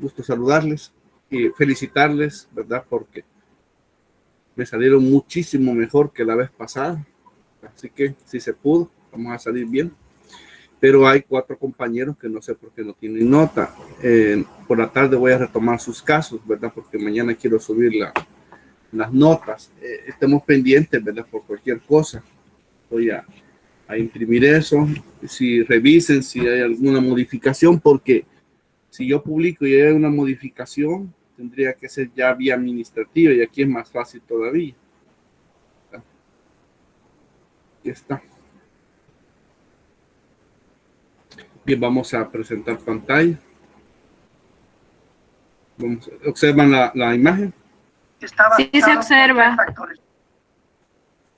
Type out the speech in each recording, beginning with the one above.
gusto saludarles y felicitarles, ¿verdad? Porque me salieron muchísimo mejor que la vez pasada. Así que si se pudo, vamos a salir bien. Pero hay 4 compañeros que no sé por qué no tienen nota. Por la tarde voy a retomar sus casos, ¿verdad? Porque mañana quiero subir las notas. Estemos pendientes, ¿verdad? Por cualquier cosa. Voy a imprimir eso. Si revisen si hay alguna modificación, porque si yo publico y hay una modificación, tendría que ser ya vía administrativa y aquí es más fácil todavía. Aquí está. Bien, vamos a presentar pantalla. ¿Observan la imagen? Sí, se observa.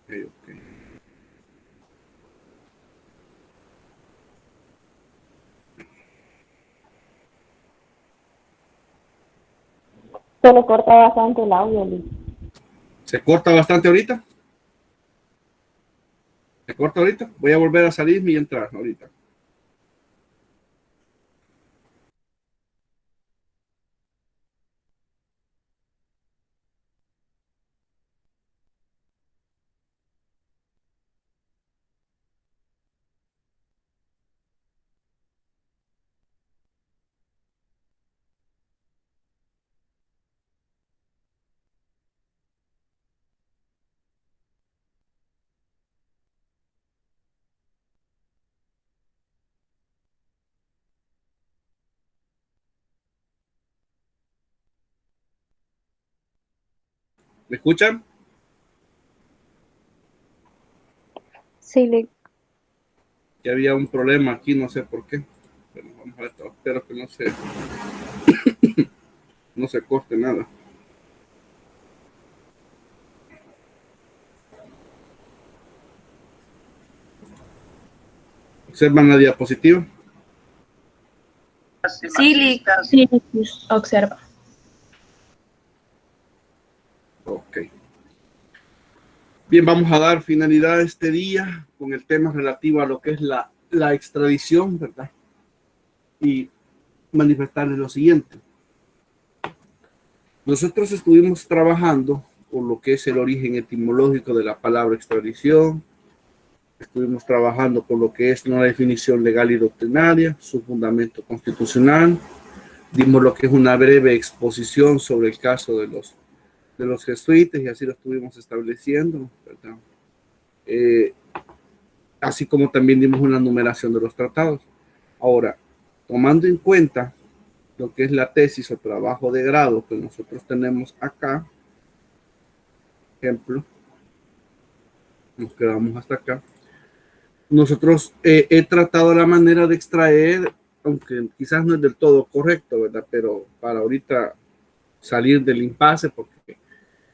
Okay. Se le corta bastante el audio, Luis. ¿Se corta bastante ahorita? ¿Se corta ahorita? Voy a volver a salir y entrar ahorita. ¿Me escuchan? Sí, Luis. Que había un problema aquí, no sé por qué. Bueno, vamos a ver, espero que no se corte nada. ¿Observan la diapositiva? Sí, observa. Ok. Bien, vamos a dar finalidad a este día con el tema relativo a lo que es la extradición, ¿verdad? Y manifestarles lo siguiente. Nosotros estuvimos trabajando con lo que es el origen etimológico de la palabra extradición. Estuvimos trabajando con lo que es una definición legal y doctrinaria, su fundamento constitucional. Dimos lo que es una breve exposición sobre el caso de los jesuitas y así lo estuvimos estableciendo, ¿verdad? Así como también dimos una numeración de los tratados. Ahora, tomando en cuenta lo que es la tesis o trabajo de grado que nosotros tenemos acá, ejemplo, nos quedamos hasta acá. Nosotros he tratado la manera de extraer, aunque quizás no es del todo correcto, ¿verdad? Pero para ahorita salir del impasse, porque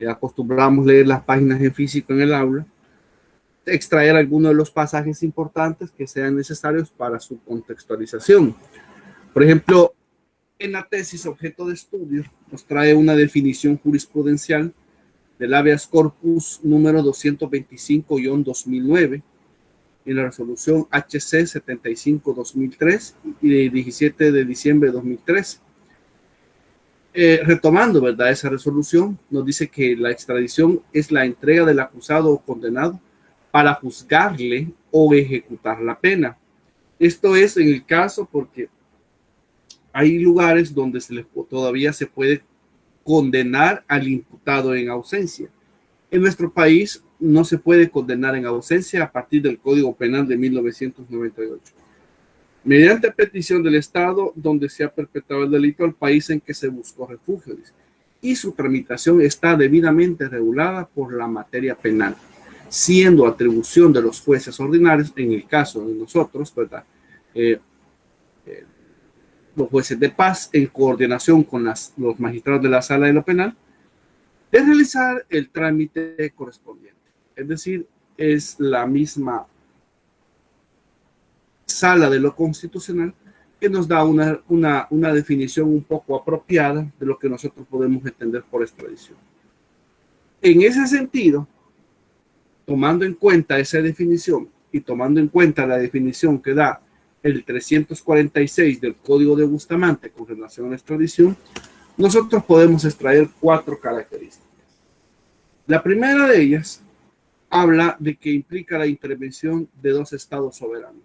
acostumbramos leer las páginas en físico en el aula, extraer algunos de los pasajes importantes que sean necesarios para su contextualización. Por ejemplo, en la tesis objeto de estudio nos trae una definición jurisprudencial del habeas corpus número 225-2009 en la resolución HC 75-2003 y de 17 de diciembre de 2013. Retomando, ¿verdad? Esa resolución nos dice que la extradición es la entrega del acusado o condenado para juzgarle o ejecutar la pena. Esto es en el caso porque hay lugares donde todavía se puede condenar al imputado en ausencia. En nuestro país no se puede condenar en ausencia a partir del Código Penal de 1998. Mediante petición del Estado donde se ha perpetrado el delito al país en que se buscó refugio, y su tramitación está debidamente regulada por la materia penal, siendo atribución de los jueces ordinarios, en el caso de nosotros, ¿verdad? Los jueces de paz, en coordinación con los magistrados de la sala de lo penal, de realizar el trámite correspondiente. Es decir, es la misma sala de lo constitucional que nos da una definición un poco apropiada de lo que nosotros podemos entender por extradición. En ese sentido, tomando en cuenta esa definición y tomando en cuenta la definición que da el 346 del Código de Bustamante con relación a la extradición, nosotros podemos extraer 4 características. La primera de ellas habla de que implica la intervención de 2 estados soberanos.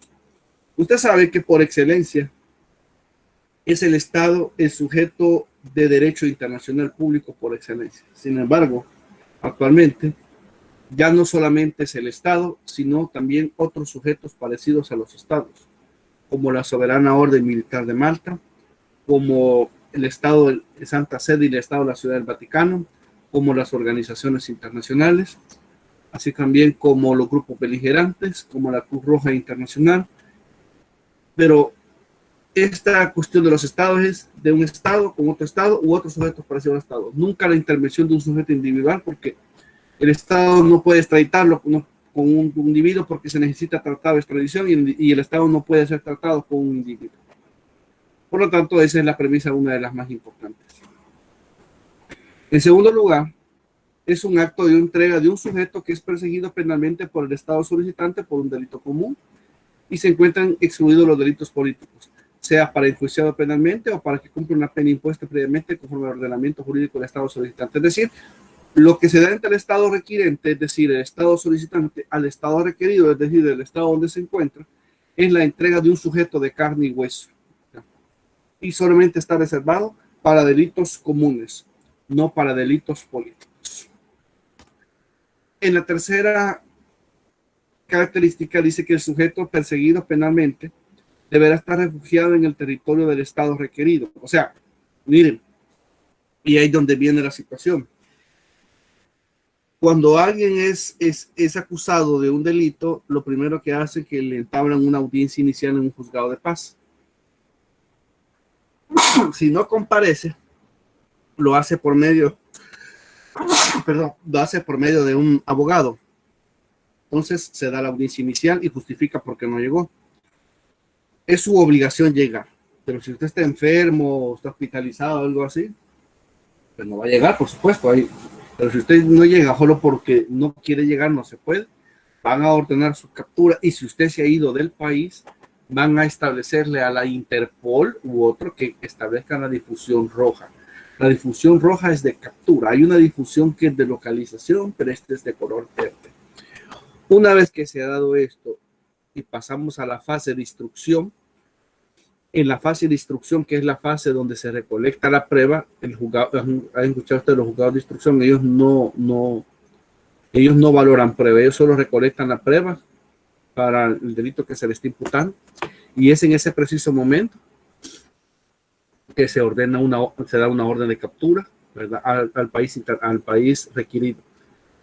Usted sabe que por excelencia es el Estado el sujeto de derecho internacional público por excelencia. Sin embargo, actualmente ya no solamente es el Estado, sino también otros sujetos parecidos a los estados, como la Soberana Orden Militar de Malta, como el Estado de Santa Sede y el Estado de la Ciudad del Vaticano, como las organizaciones internacionales, así también como los grupos beligerantes, como la Cruz Roja Internacional. Pero esta cuestión de los estados es de un estado con otro estado u otros sujetos parecidos al estado. Nunca la intervención de un sujeto individual, porque el estado no puede extraditarlo con un individuo porque se necesita tratado de extradición y el estado no puede ser tratado con un individuo. Por lo tanto, esa es la premisa, una de las más importantes. En segundo lugar, es un acto de entrega de un sujeto que es perseguido penalmente por el estado solicitante por un delito común y se encuentran excluidos los delitos políticos, sea para enjuiciado penalmente o para que cumpla una pena impuesta previamente conforme al ordenamiento jurídico del estado solicitante. Es decir, lo que se da entre el estado requirente, es decir, el estado solicitante, al estado requerido, es decir, el estado donde se encuentra, es la entrega de un sujeto de carne y hueso. Y solamente está reservado para delitos comunes, no para delitos políticos. En la tercera característica dice que el sujeto perseguido penalmente deberá estar refugiado en el territorio del estado requerido. O sea, miren, y ahí es donde viene la situación. Cuando alguien es acusado de un delito, lo primero que hace es que le entablan una audiencia inicial en un juzgado de paz. Si no comparece, lo hace por medio de un abogado. Entonces se da la audiencia inicial y justifica por qué no llegó. Es su obligación llegar. Pero si usted está enfermo o está hospitalizado o algo así, pues no va a llegar, por supuesto. Pero si usted no llega solo porque no quiere llegar, no se puede. Van a ordenar su captura y si usted se ha ido del país, van a establecerle a la Interpol u otro que establezcan la difusión roja. La difusión roja es de captura. Hay una difusión que es de localización, pero este es de color verde. Una vez que se ha dado esto y pasamos a la fase de instrucción, en la fase de instrucción, que es la fase donde se recolecta la prueba, el juzgado, han escuchado ustedes los juzgados de instrucción, ellos no valoran prueba, ellos solo recolectan la prueba para el delito que se le está imputando, y es en ese preciso momento que se da una orden de captura, ¿verdad? al país requerido.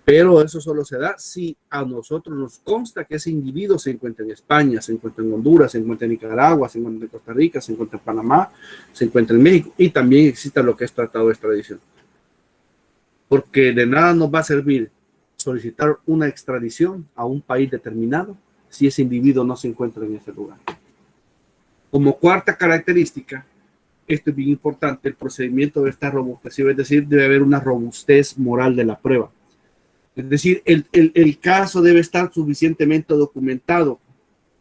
Pero eso solo se da si a nosotros nos consta que ese individuo se encuentra en España, se encuentra en Honduras, se encuentra en Nicaragua, se encuentra en Costa Rica, se encuentra en Panamá, se encuentra en México y también existe lo que es tratado de extradición. Porque de nada nos va a servir solicitar una extradición a un país determinado si ese individuo no se encuentra en ese lugar. Como cuarta característica, esto es bien importante, el procedimiento debe estar robustecido, es decir, debe haber una robustez moral de la prueba. Es decir, el caso debe estar suficientemente documentado,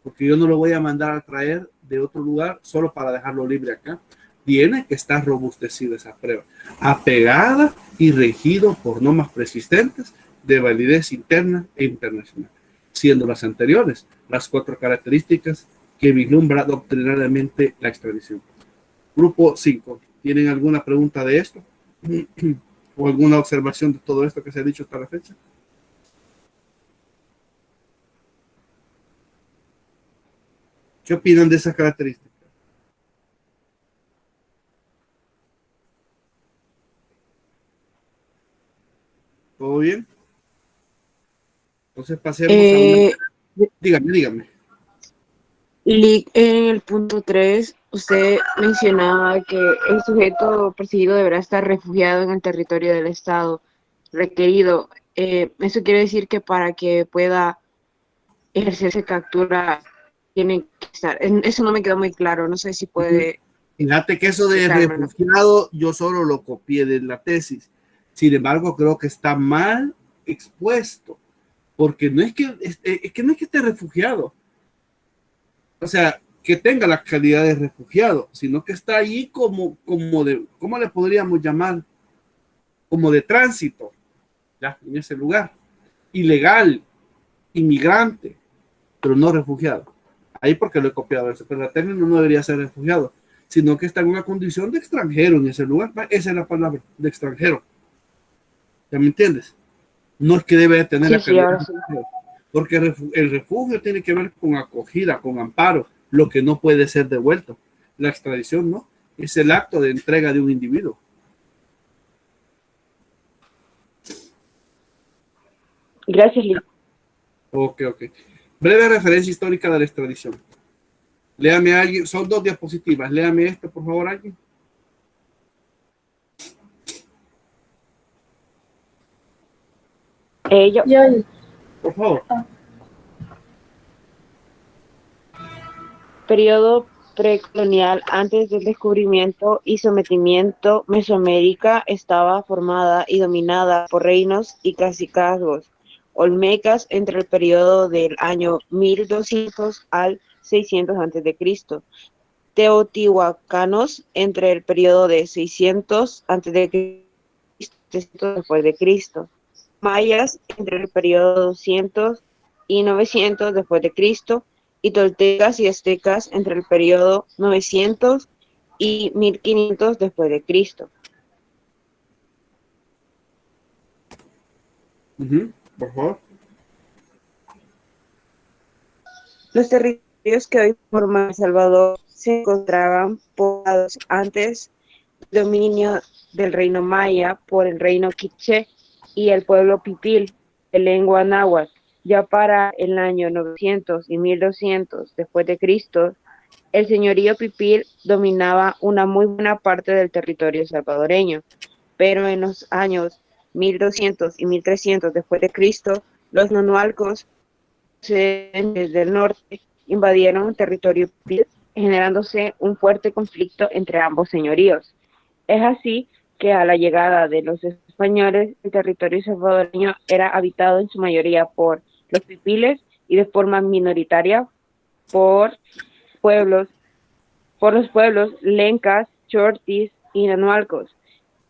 porque yo no lo voy a mandar a traer de otro lugar solo para dejarlo libre acá. Tiene que estar robustecida esa prueba, apegada y regido por normas persistentes de validez interna e internacional, siendo las anteriores las 4 características que vislumbra doctrinariamente la extradición. Grupo 5, ¿tienen alguna pregunta de esto? ¿O alguna observación de todo esto que se ha dicho hasta la fecha? ¿Qué opinan de esas características? ¿Todo bien? Entonces pasemos a Dígame. En el punto 3, usted mencionaba que el sujeto perseguido deberá estar refugiado en el territorio del Estado requerido. Eso quiere decir que para que pueda ejercerse captura, tiene que estar. Eso no me quedó muy claro, no sé si puede. Fíjate que eso de refugiado yo solo lo copié de la tesis. Sin embargo, creo que está mal expuesto, porque no es que esté refugiado. O sea, que tenga la calidad de refugiado, sino que está ahí como de, ¿cómo le podríamos llamar? Como de tránsito, ya, en ese lugar, ilegal, inmigrante, pero no refugiado. Ahí porque lo he copiado eso, pero el término no debería ser refugiado, sino que está en una condición de extranjero en ese lugar. Esa es la palabra, de extranjero. ¿Ya me entiendes? No es que debe tener Sí, la sí, calidad ahora de sí. refugio, porque el refugio tiene que ver con acogida, con amparo, lo que no puede ser devuelto. La extradición no, es el acto de entrega de un individuo. Gracias, Lee. Ok. Breve referencia histórica de la extradición. Léame a alguien, son 2 diapositivas. Léame esto, por favor, alguien. Yo, Yo, Por favor. periodo precolonial, antes del descubrimiento y sometimiento, Mesoamérica estaba formada y dominada por reinos y cacicazgos olmecas entre el periodo del año 1200 al 600 a.C., teotihuacanos entre el periodo de 600 a.C. y 300 después de Cristo, mayas entre el periodo 200 y 900 después de Cristo, y toltecas y aztecas entre el periodo 900 y 1500 después de Cristo. Por favor. Los territorios que hoy forman El Salvador se encontraban poblados antes del dominio del reino maya por el reino quiché y el pueblo pipil de lengua náhuatl. Ya para el año 900 y 1200 después de Cristo, el señorío pipil dominaba una muy buena parte del territorio salvadoreño, pero en los años 1200 y 1300 después de Cristo, los nonualcos procedentes del norte invadieron el territorio pipil, generándose un fuerte conflicto entre ambos señoríos. Es así que a la llegada de los españoles, el territorio salvadoreño era habitado en su mayoría por los pipiles y de forma minoritaria por pueblos, por los pueblos lencas, chortis y nanualcos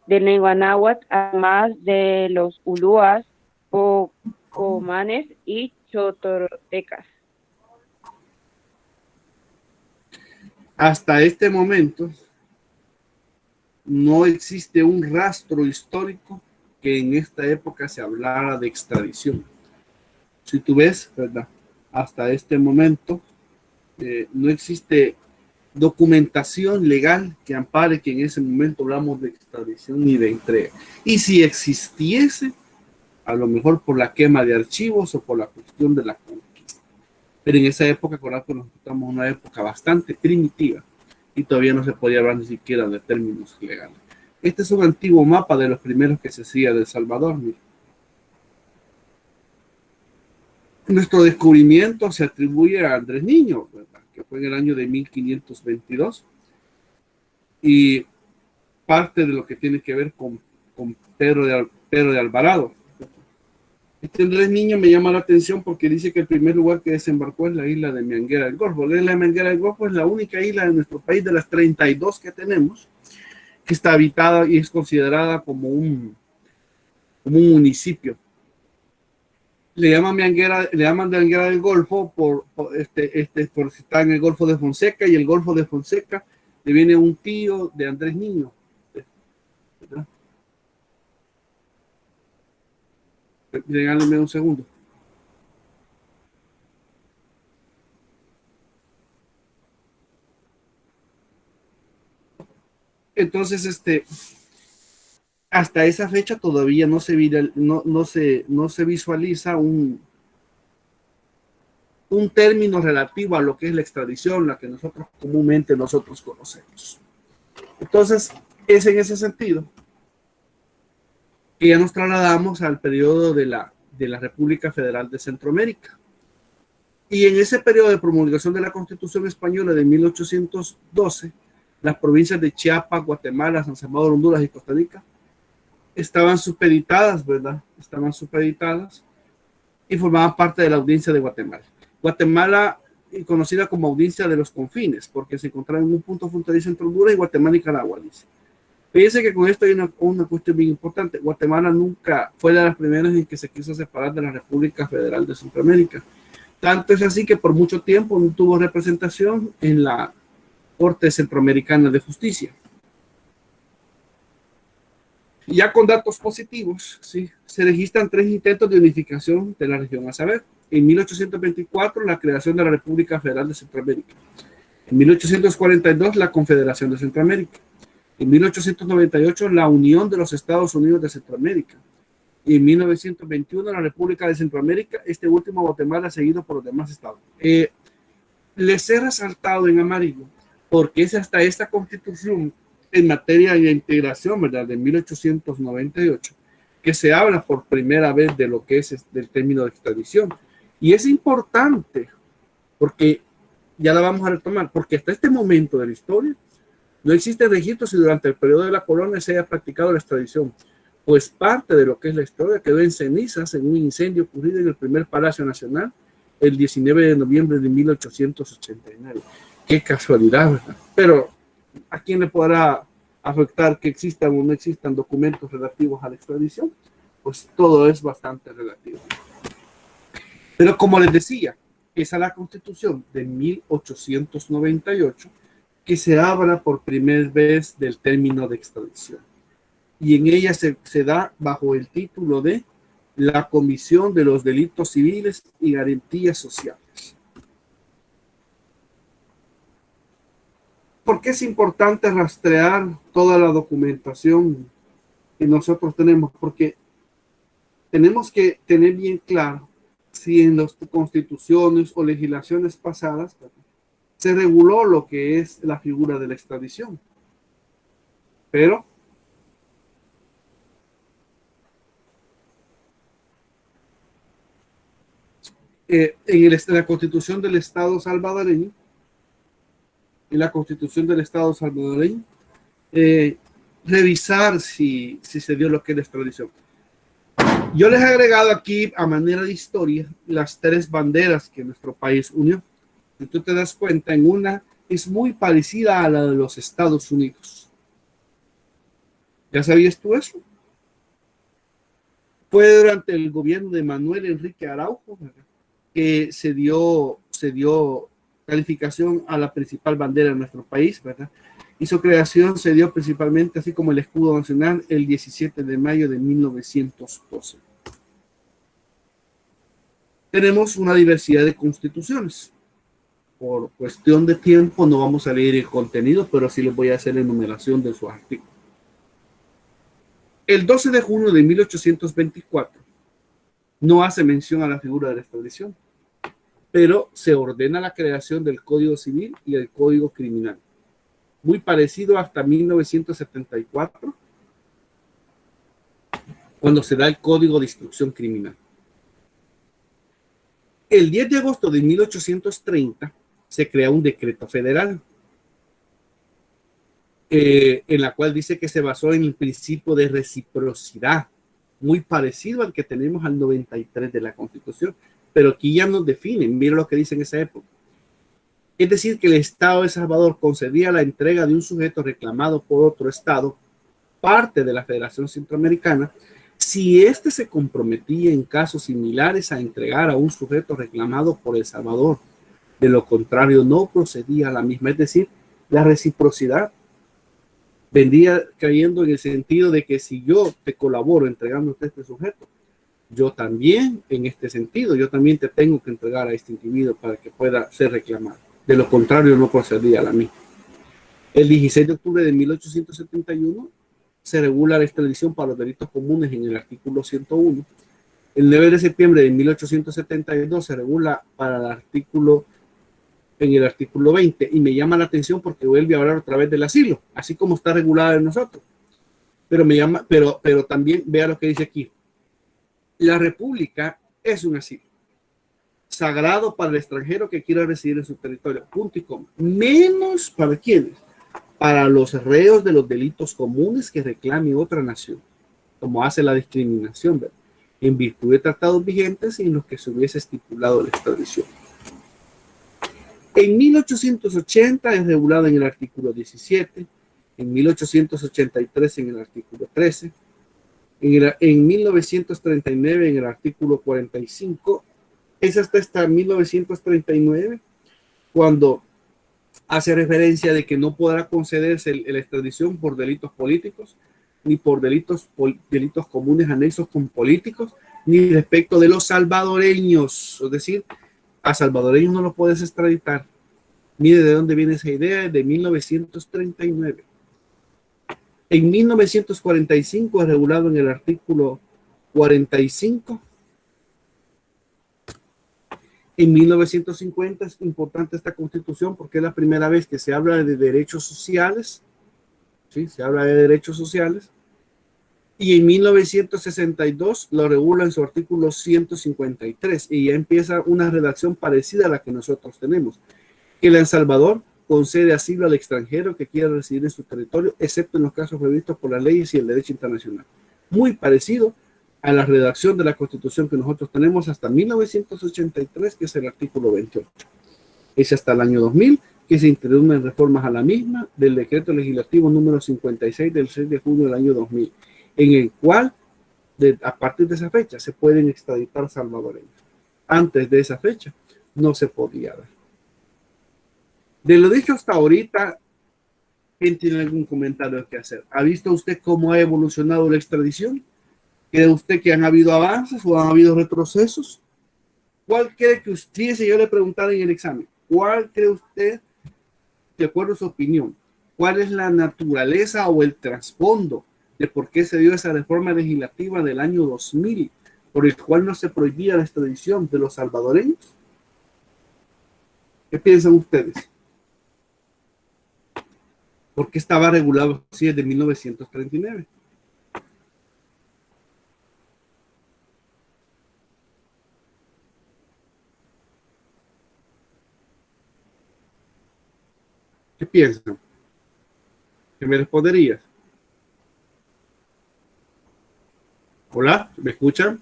de lengua náhuatl, además de los uluas, pocomanes y chotortecas. Hasta este momento no existe un rastro histórico que en esta época se hablara de extradición. Si tú ves, ¿verdad? Hasta este momento no existe documentación legal que ampare que en ese momento hablamos de extradición ni de entrega. Y si existiese, a lo mejor por la quema de archivos o por la cuestión de la conquista. Pero en esa época, acordad que nos encontramos en una época bastante primitiva y todavía no se podía hablar ni siquiera de términos legales. Este es un antiguo mapa de los primeros que se hacía de El Salvador. Mira. Nuestro descubrimiento se atribuye a Andrés Niño, ¿verdad? Que fue en el año de 1522, y parte de lo que tiene que ver con Pedro de Alvarado. Este Andrés Niño me llama la atención porque dice que el primer lugar que desembarcó es la isla de Mianguera del Golfo. La isla de Mianguera del Golfo es la única isla de nuestro país de las 32 que tenemos que está habitada y es considerada como un municipio. Le llaman Mianguera del Golfo por si está en el Golfo de Fonseca, y el Golfo de Fonseca le viene un tío de Andrés Niño. ¿Verdad? Regálenme un segundo. Entonces, hasta esa fecha todavía no se visualiza un término relativo a lo que es la extradición, la que comúnmente nosotros conocemos. Entonces, es en ese sentido que ya nos trasladamos al periodo de la República Federal de Centroamérica. Y en ese periodo de promulgación de la Constitución Española de 1812, las provincias de Chiapas, Guatemala, San Salvador, Honduras y Costa Rica estaban supeditadas, ¿verdad? Estaban supeditadas y formaban parte de la audiencia de Guatemala. Guatemala conocida como audiencia de los confines, porque se encontraba en un punto fronterizo entre Honduras y Guatemala y Nicaragua, dice. Fíjense que con esto hay una cuestión bien importante. Guatemala nunca fue de las primeras en que se quiso separar de la República Federal de Centroamérica. Tanto es así que por mucho tiempo no tuvo representación en la Corte Centroamericana de Justicia. Ya con datos positivos, ¿sí? Se registran 3 intentos de unificación de la región, a saber, en 1824 la creación de la República Federal de Centroamérica, en 1842 la Confederación de Centroamérica, en 1898 la Unión de los Estados Unidos de Centroamérica, y en 1921 la República de Centroamérica, este último Guatemala seguido por los demás estados. Les he resaltado en amarillo porque es hasta esta constitución en materia de integración, ¿verdad?, de 1898, que se habla por primera vez de lo que es del término de extradición. Y es importante, porque ya la vamos a retomar, porque hasta este momento de la historia no existe registro si durante el periodo de la colonia se haya practicado la extradición, pues parte de lo que es la historia quedó en cenizas en un incendio ocurrido en el primer Palacio Nacional el 19 de noviembre de 1889. Qué casualidad, ¿verdad? Pero ¿a quién le podrá afectar que existan o no existan documentos relativos a la extradición? Pues todo es bastante relativo. Pero como les decía, esa es la Constitución de 1898 que se habla por primera vez del término de extradición. Y en ella se da bajo el título de la Comisión de los Delitos Civiles y Garantías Sociales. ¿Por qué es importante rastrear toda la documentación que nosotros tenemos? Porque tenemos que tener bien claro si en las constituciones o legislaciones pasadas se reguló lo que es la figura de la extradición. Pero en la Constitución del Estado salvadoreño, revisar si se dio lo que es la extradición. Yo les he agregado aquí, a manera de historia, las 3 banderas que nuestro país unió. Si tú te das cuenta, en una es muy parecida a la de los Estados Unidos. ¿Ya sabías tú eso? Fue durante el gobierno de Manuel Enrique Araujo, ¿verdad?, que se dio calificación a la principal bandera de nuestro país, ¿verdad? Y su creación se dio principalmente, así como el escudo nacional, el 17 de mayo de 1912. Tenemos una diversidad de constituciones. Por cuestión de tiempo no vamos a leer el contenido, pero sí les voy a hacer la enumeración de sus artículos. El 12 de junio de 1824 no hace mención a la figura de la extradición, pero se ordena la creación del Código Civil y el Código Criminal, muy parecido hasta 1974, cuando se da el Código de Instrucción Criminal. El 10 de agosto de 1830 se crea un decreto federal, en la cual dice que se basó en el principio de reciprocidad, muy parecido al que tenemos al 93 de la Constitución, pero aquí ya nos definen. Miren lo que dice en esa época. Es decir, que el Estado de Salvador concedía la entrega de un sujeto reclamado por otro Estado, parte de la Federación Centroamericana, si éste se comprometía en casos similares a entregar a un sujeto reclamado por El Salvador. De lo contrario, no procedía a la misma. Es decir, la reciprocidad vendría cayendo en el sentido de que si yo te colaboro entregándote a este sujeto, yo también, en este sentido, yo también te tengo que entregar a este individuo para que pueda ser reclamado. De lo contrario, no procedía a la misma. El 16 de octubre de 1871 se regula la extradición para los delitos comunes en el artículo 101. El 9 de septiembre de 1872 se regula para en el artículo 20, y me llama la atención porque vuelve a hablar otra vez del asilo, así como está regulada en nosotros. Pero también vea lo que dice aquí. La República es un asilo sagrado para el extranjero que quiera residir en su territorio, punto y coma. Menos para quienes, para los reos de los delitos comunes que reclame otra nación, como hace la discriminación, ¿verdad?, en virtud de tratados vigentes y en los que se hubiese estipulado la extradición. En 1880 es regulada en el artículo 17, en 1883 en el artículo 13, en 1939 en el artículo 45, es hasta 1939 cuando hace referencia de que no podrá concederse la extradición por delitos políticos, ni por delitos comunes anexos con políticos, ni respecto de los salvadoreños. Es decir, a salvadoreños no los puedes extraditar. Mire de dónde viene esa idea, de 1939. En 1945 es regulado en el artículo 45. En 1950 es importante esta constitución porque es la primera vez que se habla de derechos sociales. ¿Sí? Se habla de derechos sociales. Y en 1962 lo regula en su artículo 153 y ya empieza una redacción parecida a la que nosotros tenemos, que El Salvador concede asilo al extranjero que quiera residir en su territorio, excepto en los casos previstos por las leyes y el derecho internacional. Muy parecido a la redacción de la Constitución que nosotros tenemos hasta 1983, que es el artículo 28. Es hasta el año 2000 que se introducen reformas a la misma del decreto legislativo número 56 del 6 de junio del año 2000, en el cual, a partir de esa fecha, se pueden extraditar salvadoreños. Antes de esa fecha, no se podía dar. De lo dicho hasta ahorita, ¿quién tiene algún comentario que hacer? ¿Ha visto usted cómo ha evolucionado la extradición? ¿Cree usted que han habido avances o han habido retrocesos? ¿Cuál cree que usted, si yo le preguntara en el examen, cuál cree usted, de acuerdo a su opinión, cuál es la naturaleza o el trasfondo de por qué se dio esa reforma legislativa del año 2000, por el cual no se prohibía la extradición de los salvadoreños? ¿Qué piensan ustedes? ¿Por qué estaba regulado así desde 1939? ¿Qué piensan? ¿Qué me responderías? Hola, ¿me escuchan?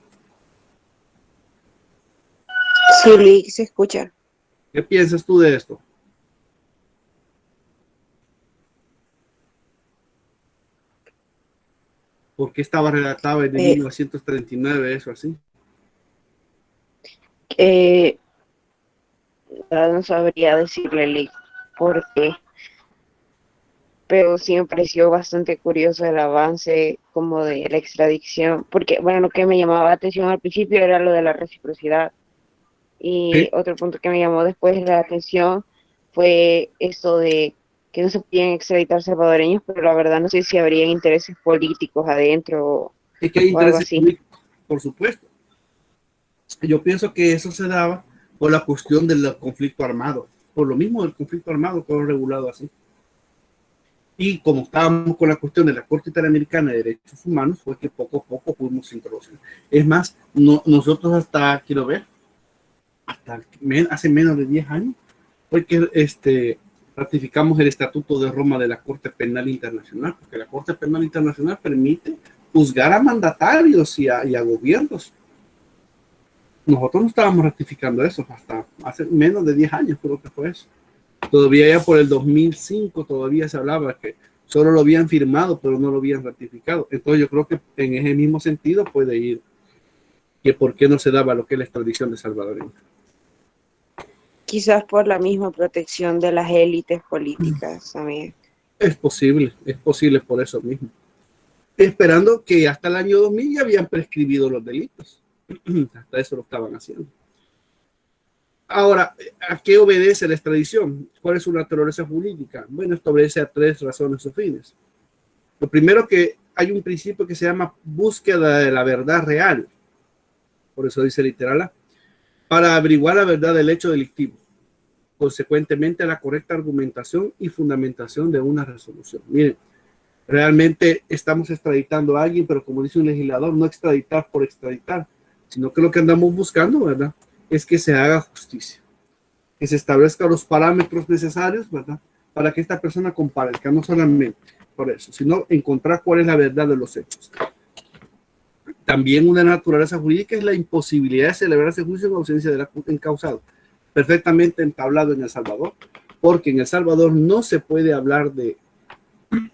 Sí, se escucha. ¿Qué piensas tú de esto? ¿Por qué estaba redactado en 1939 eso así? No sabría decirle por qué, pero sí me pareció bastante curioso el avance como de la extradición, porque bueno, lo que me llamaba la atención al principio era lo de la reciprocidad, y ¿Sí? otro punto que me llamó después la atención fue esto de que no se podían extraditar salvadoreños, pero la verdad no sé si habrían intereses políticos adentro Es que hay o algo intereses así. políticos, por supuesto. Yo pienso que eso se daba por la cuestión del conflicto armado, por lo mismo del conflicto armado, todo regulado así. Y como estábamos con la cuestión de la Corte Interamericana de Derechos Humanos, fue que poco a poco pudimos introducir. Es más, nosotros hasta, quiero ver, hasta hace menos de 10 años, fue que ratificamos el Estatuto de Roma de la Corte Penal Internacional, porque la Corte Penal Internacional permite juzgar a mandatarios y a gobiernos. Nosotros no estábamos ratificando eso hasta hace menos de 10 años, creo que fue eso. Todavía ya por el 2005 todavía se hablaba que solo lo habían firmado, pero no lo habían ratificado. Entonces yo creo que en ese mismo sentido puede ir que por qué no se daba lo que es la extradición de salvadoreños. Quizás por la misma protección de las élites políticas también. Es posible por eso mismo. Esperando que hasta el año 2000 ya habían prescribido los delitos. Hasta eso lo estaban haciendo. Ahora, ¿a qué obedece la extradición? ¿Cuál es su naturaleza jurídica? Bueno, esto obedece a 3 razones o fines. Lo primero, que hay un principio que se llama búsqueda de la verdad real. Por eso dice literal, para averiguar la verdad del hecho delictivo. Consecuentemente, la correcta argumentación y fundamentación de una resolución. Miren, realmente estamos extraditando a alguien, pero como dice un legislador, no extraditar por extraditar, sino que lo que andamos buscando, ¿verdad?, es que se haga justicia, que se establezcan los parámetros necesarios, ¿verdad?, para que esta persona comparezca, no solamente por eso, sino encontrar cuál es la verdad de los hechos. También una naturaleza jurídica es la imposibilidad de celebrar ese juicio en ausencia del encausado. perfectamente entablado en El Salvador, porque en El Salvador no se puede hablar de,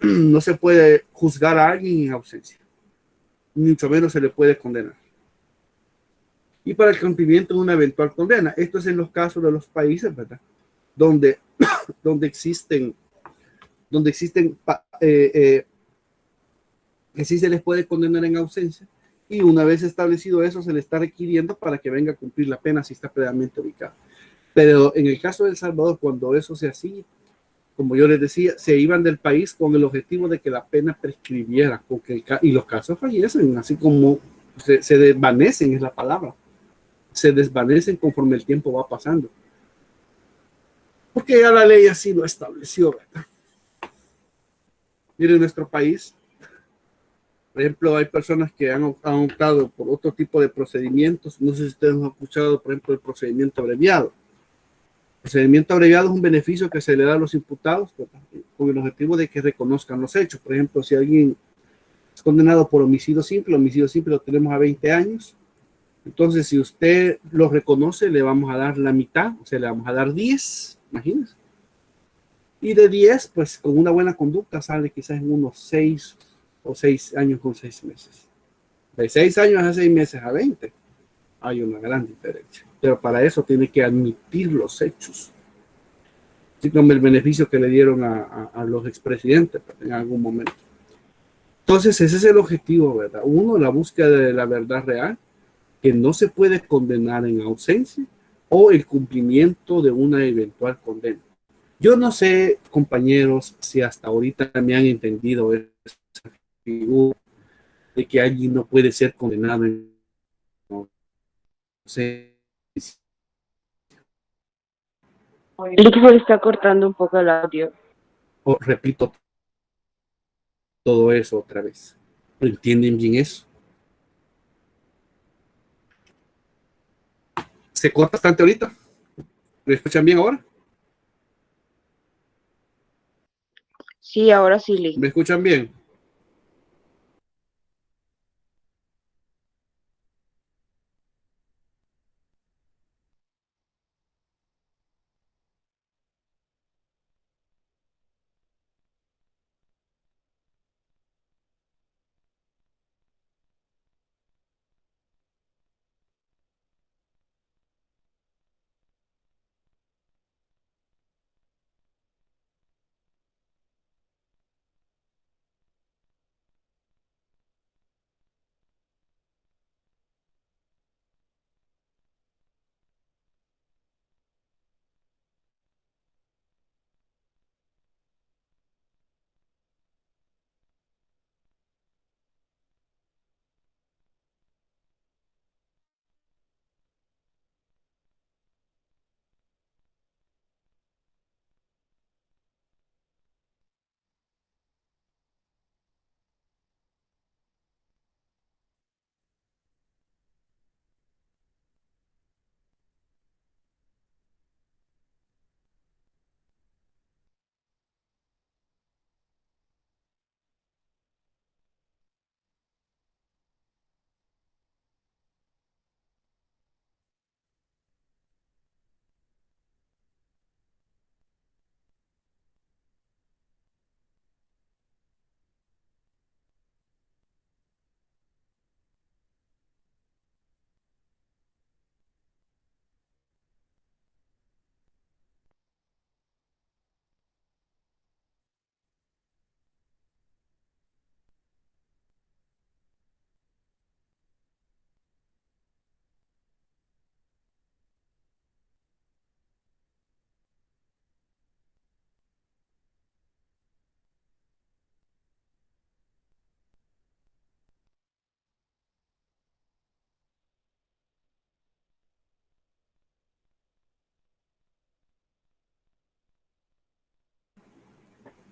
no se puede juzgar a alguien en ausencia, ni mucho menos se le puede condenar. Y para el cumplimiento de una eventual condena, esto es en los casos de los países, ¿verdad? Donde, donde existen que sí se les puede condenar en ausencia, y una vez establecido eso, se le está requiriendo para que venga a cumplir la pena si está previamente ubicado. Pero en el caso de El Salvador, cuando eso se hacía, como yo les decía, se iban del país con el objetivo de que la pena prescribiera, porque y los casos fallecen, así como se desvanecen, es la palabra, se desvanecen conforme el tiempo va pasando. Porque ya la ley así lo estableció, ¿verdad? Miren, en nuestro país, por ejemplo, hay personas que han optado por otro tipo de procedimientos. No sé si ustedes han escuchado, por ejemplo, el procedimiento abreviado. El procedimiento abreviado es un beneficio que se le da a los imputados, ¿verdad?, con el objetivo de que reconozcan los hechos. Por ejemplo, si alguien es condenado por homicidio simple lo tenemos a 20 años. Entonces, si usted lo reconoce, le vamos a dar la mitad, o sea, le vamos a dar 10, imagínense. Y de 10, pues con una buena conducta sale quizás en unos 6 o 6 años con 6 meses. De 6 años a 6 meses a 20 hay una gran diferencia. Pero para eso tiene que admitir los hechos. Así como el beneficio que le dieron a los expresidentes en algún momento. Entonces, ese es el objetivo, ¿verdad? Uno, la búsqueda de la verdad real, que no se puede condenar en ausencia, o el cumplimiento de una eventual condena. Yo no sé, compañeros, si hasta ahorita me han entendido esa figura de que alguien no puede ser condenado en ausencia. El equipo le está cortando un poco el audio. O repito todo eso otra vez. ¿Entienden bien eso? ¿Se corta bastante ahorita? ¿Me escuchan bien ahora? Sí, ahora sí, Lee. ¿Me escuchan bien?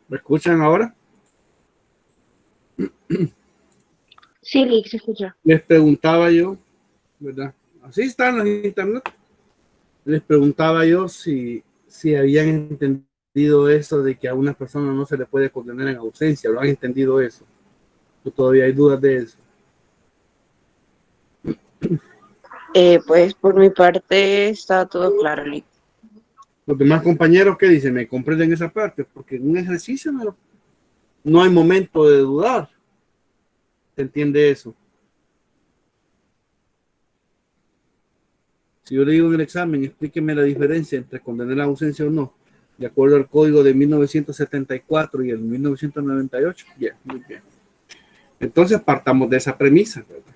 ¿Me escuchan ahora? Sí, Lee, se escucha. Les preguntaba yo, ¿verdad? Así están en internet. Les preguntaba yo si habían entendido eso de que a una persona no se le puede condenar en ausencia. ¿Lo han entendido eso? ¿O todavía hay dudas de eso? Pues por mi parte está todo claro, Lee. Los demás compañeros, ¿qué dicen? ¿Me comprenden esa parte? Porque en un ejercicio no hay momento de dudar. ¿Se entiende eso? Si yo le digo en el examen, explíqueme la diferencia entre condenar la ausencia o no, de acuerdo al código de 1974 y el 1998. Bien, muy bien. Entonces partamos de esa premisa, ¿verdad?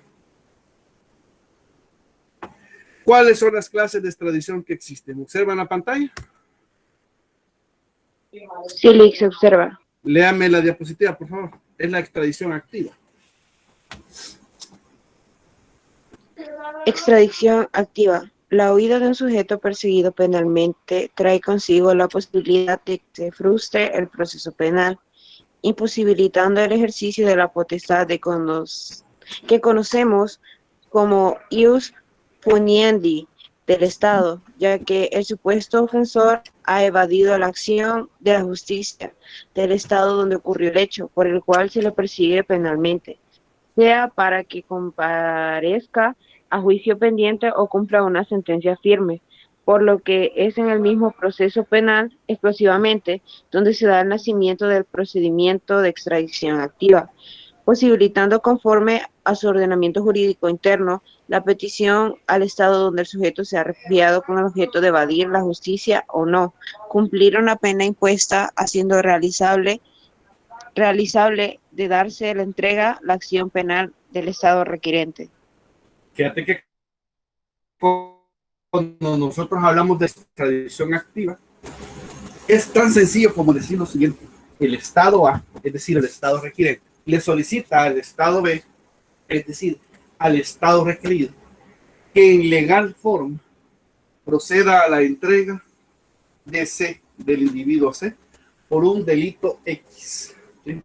¿Cuáles son las clases de extradición que existen? ¿Observan la pantalla? Sí, Lick, se observa. Léame la diapositiva, por favor. Es la extradición activa. Extradición activa. La huida de un sujeto perseguido penalmente trae consigo la posibilidad de que se frustre el proceso penal, imposibilitando el ejercicio de la potestad que conocemos como ius puniendi del Estado, ya que el supuesto ofensor ha evadido la acción de la justicia del Estado donde ocurrió el hecho, por el cual se le persigue penalmente, sea para que comparezca a juicio pendiente o cumpla una sentencia firme, por lo que es en el mismo proceso penal exclusivamente donde se da el nacimiento del procedimiento de extradición activa, posibilitando conforme a su ordenamiento jurídico interno la petición al Estado donde el sujeto sea refugiado con el objeto de evadir la justicia o no, cumplir una pena impuesta, haciendo realizable de darse la entrega la acción penal del Estado requirente. Fíjate que cuando nosotros hablamos de extradición activa, es tan sencillo como decir lo siguiente: el Estado A, es decir, el Estado requirente, le solicita al Estado B, es decir, al Estado requerido, que en legal forma proceda a la entrega de C, del individuo C, por un delito X. ¿Sí?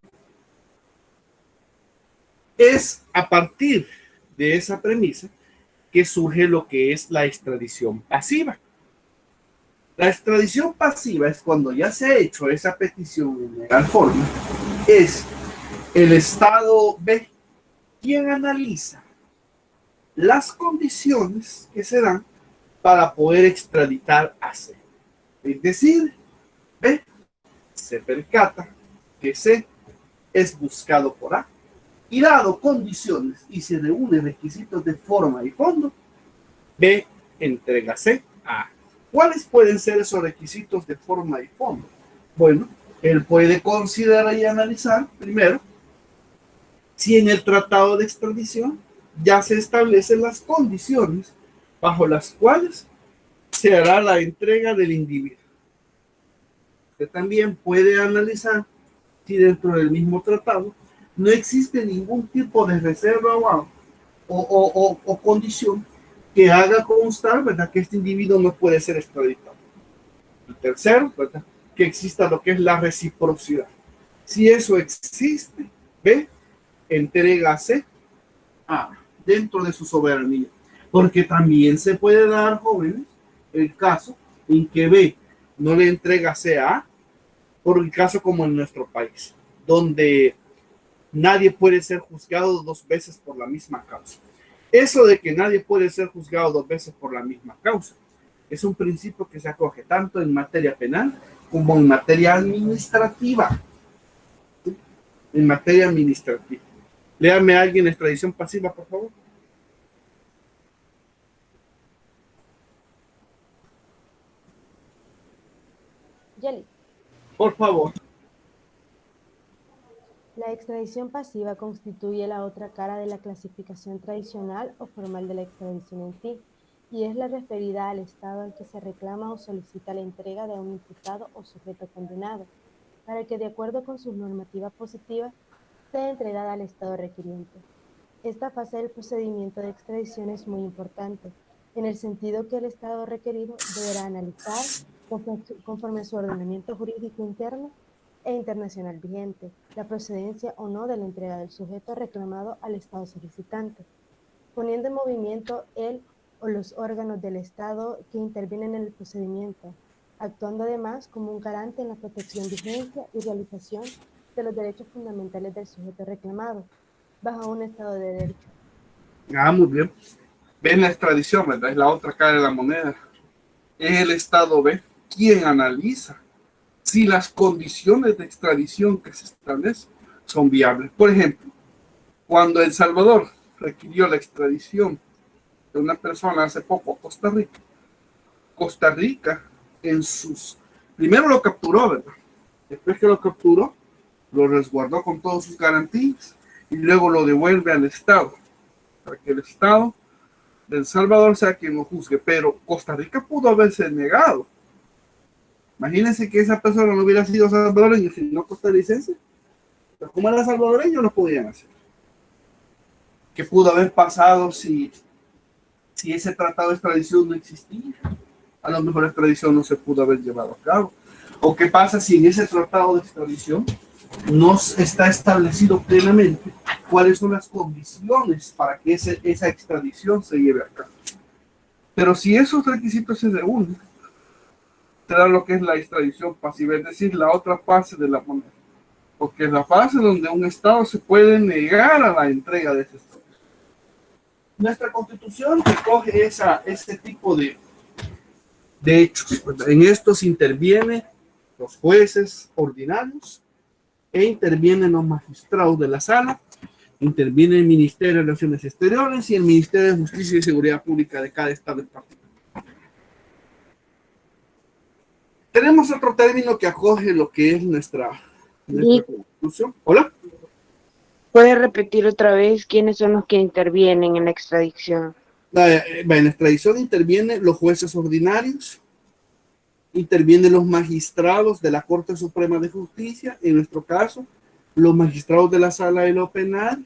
Es a partir de esa premisa que surge lo que es la extradición pasiva. La extradición pasiva es cuando ya se ha hecho esa petición en legal forma, es el Estado B quien analiza las condiciones que se dan para poder extraditar a C. Es decir, B se percata que C es buscado por A y dado condiciones y se reúnen requisitos de forma y fondo, B entrega C a A. ¿Cuáles pueden ser esos requisitos de forma y fondo? Bueno, él puede considerar y analizar primero si en el tratado de extradición ya se establecen las condiciones bajo las cuales se hará la entrega del individuo. Usted también puede analizar si dentro del mismo tratado no existe ningún tipo de reserva o condición que haga constar, ¿verdad?, que este individuo no puede ser extraditado. Y tercero, ¿verdad?, que exista lo que es la reciprocidad. Si eso existe, B entrega C a dentro de su soberanía. Porque también se puede dar, jóvenes, el caso en que B no le entrega C a A, por el caso como en nuestro país, donde nadie puede ser juzgado dos veces por la misma causa. Eso de que nadie puede ser juzgado dos veces por la misma causa es un principio que se acoge tanto en materia penal como en materia administrativa. ¿Sí? En materia administrativa. Léame a alguien extradición pasiva, por favor. Yeli. Por favor. La extradición pasiva constituye la otra cara de la clasificación tradicional o formal de la extradición en sí, y es la referida al Estado al que se reclama o solicita la entrega de un imputado o sujeto condenado, para que, de acuerdo con sus normativas positivas, sea entregada al Estado requiriente. Esta fase del procedimiento de extradición es muy importante, en el sentido que el Estado requerido deberá analizar, conforme a su ordenamiento jurídico interno e internacional vigente, la procedencia o no de la entrega del sujeto reclamado al Estado solicitante, poniendo en movimiento él o los órganos del Estado que intervienen en el procedimiento, actuando además como un garante en la protección, vigencia y realización de los derechos fundamentales del sujeto reclamado, bajo un Estado de Derecho. Ah, muy bien. Ven la extradición, ¿verdad? Es la otra cara de la moneda. Es el Estado B quien analiza si las condiciones de extradición que se establecen son viables. Por ejemplo, cuando El Salvador requirió la extradición de una persona hace poco a Costa Rica primero lo capturó, ¿verdad? Después que lo capturó, lo resguardó con todas sus garantías y luego lo devuelve al Estado, para que el Estado de El Salvador sea quien lo juzgue. Pero Costa Rica pudo haberse negado. Imagínense que esa persona no hubiera sido salvadoreña, sino costarricense. Pero como era salvadoreño, no podían hacer. ¿Qué pudo haber pasado si ese tratado de extradición no existía? A lo mejor la extradición no se pudo haber llevado a cabo. ¿O qué pasa si en ese tratado de extradición no está establecido plenamente cuáles son las condiciones para que esa extradición se lleve a cabo? Pero si esos requisitos se reúnen, te da lo que es la extradición pasiva, es decir, la otra fase de la moneda. Porque es la fase donde un Estado se puede negar a la entrega de ese Estado. Nuestra Constitución recoge ese tipo de hechos. En estos intervienen los jueces ordinarios e intervienen los magistrados de la sala, interviene el Ministerio de Relaciones Exteriores y el Ministerio de Justicia y Seguridad Pública de cada estado en particular. Tenemos otro término que acoge lo que es nuestra Constitución. Hola. ¿Puede repetir otra vez quiénes son los que intervienen en la extradición? En la extradición intervienen los jueces ordinarios, intervienen los magistrados de la Corte Suprema de Justicia, en nuestro caso, los magistrados de la Sala de lo Penal.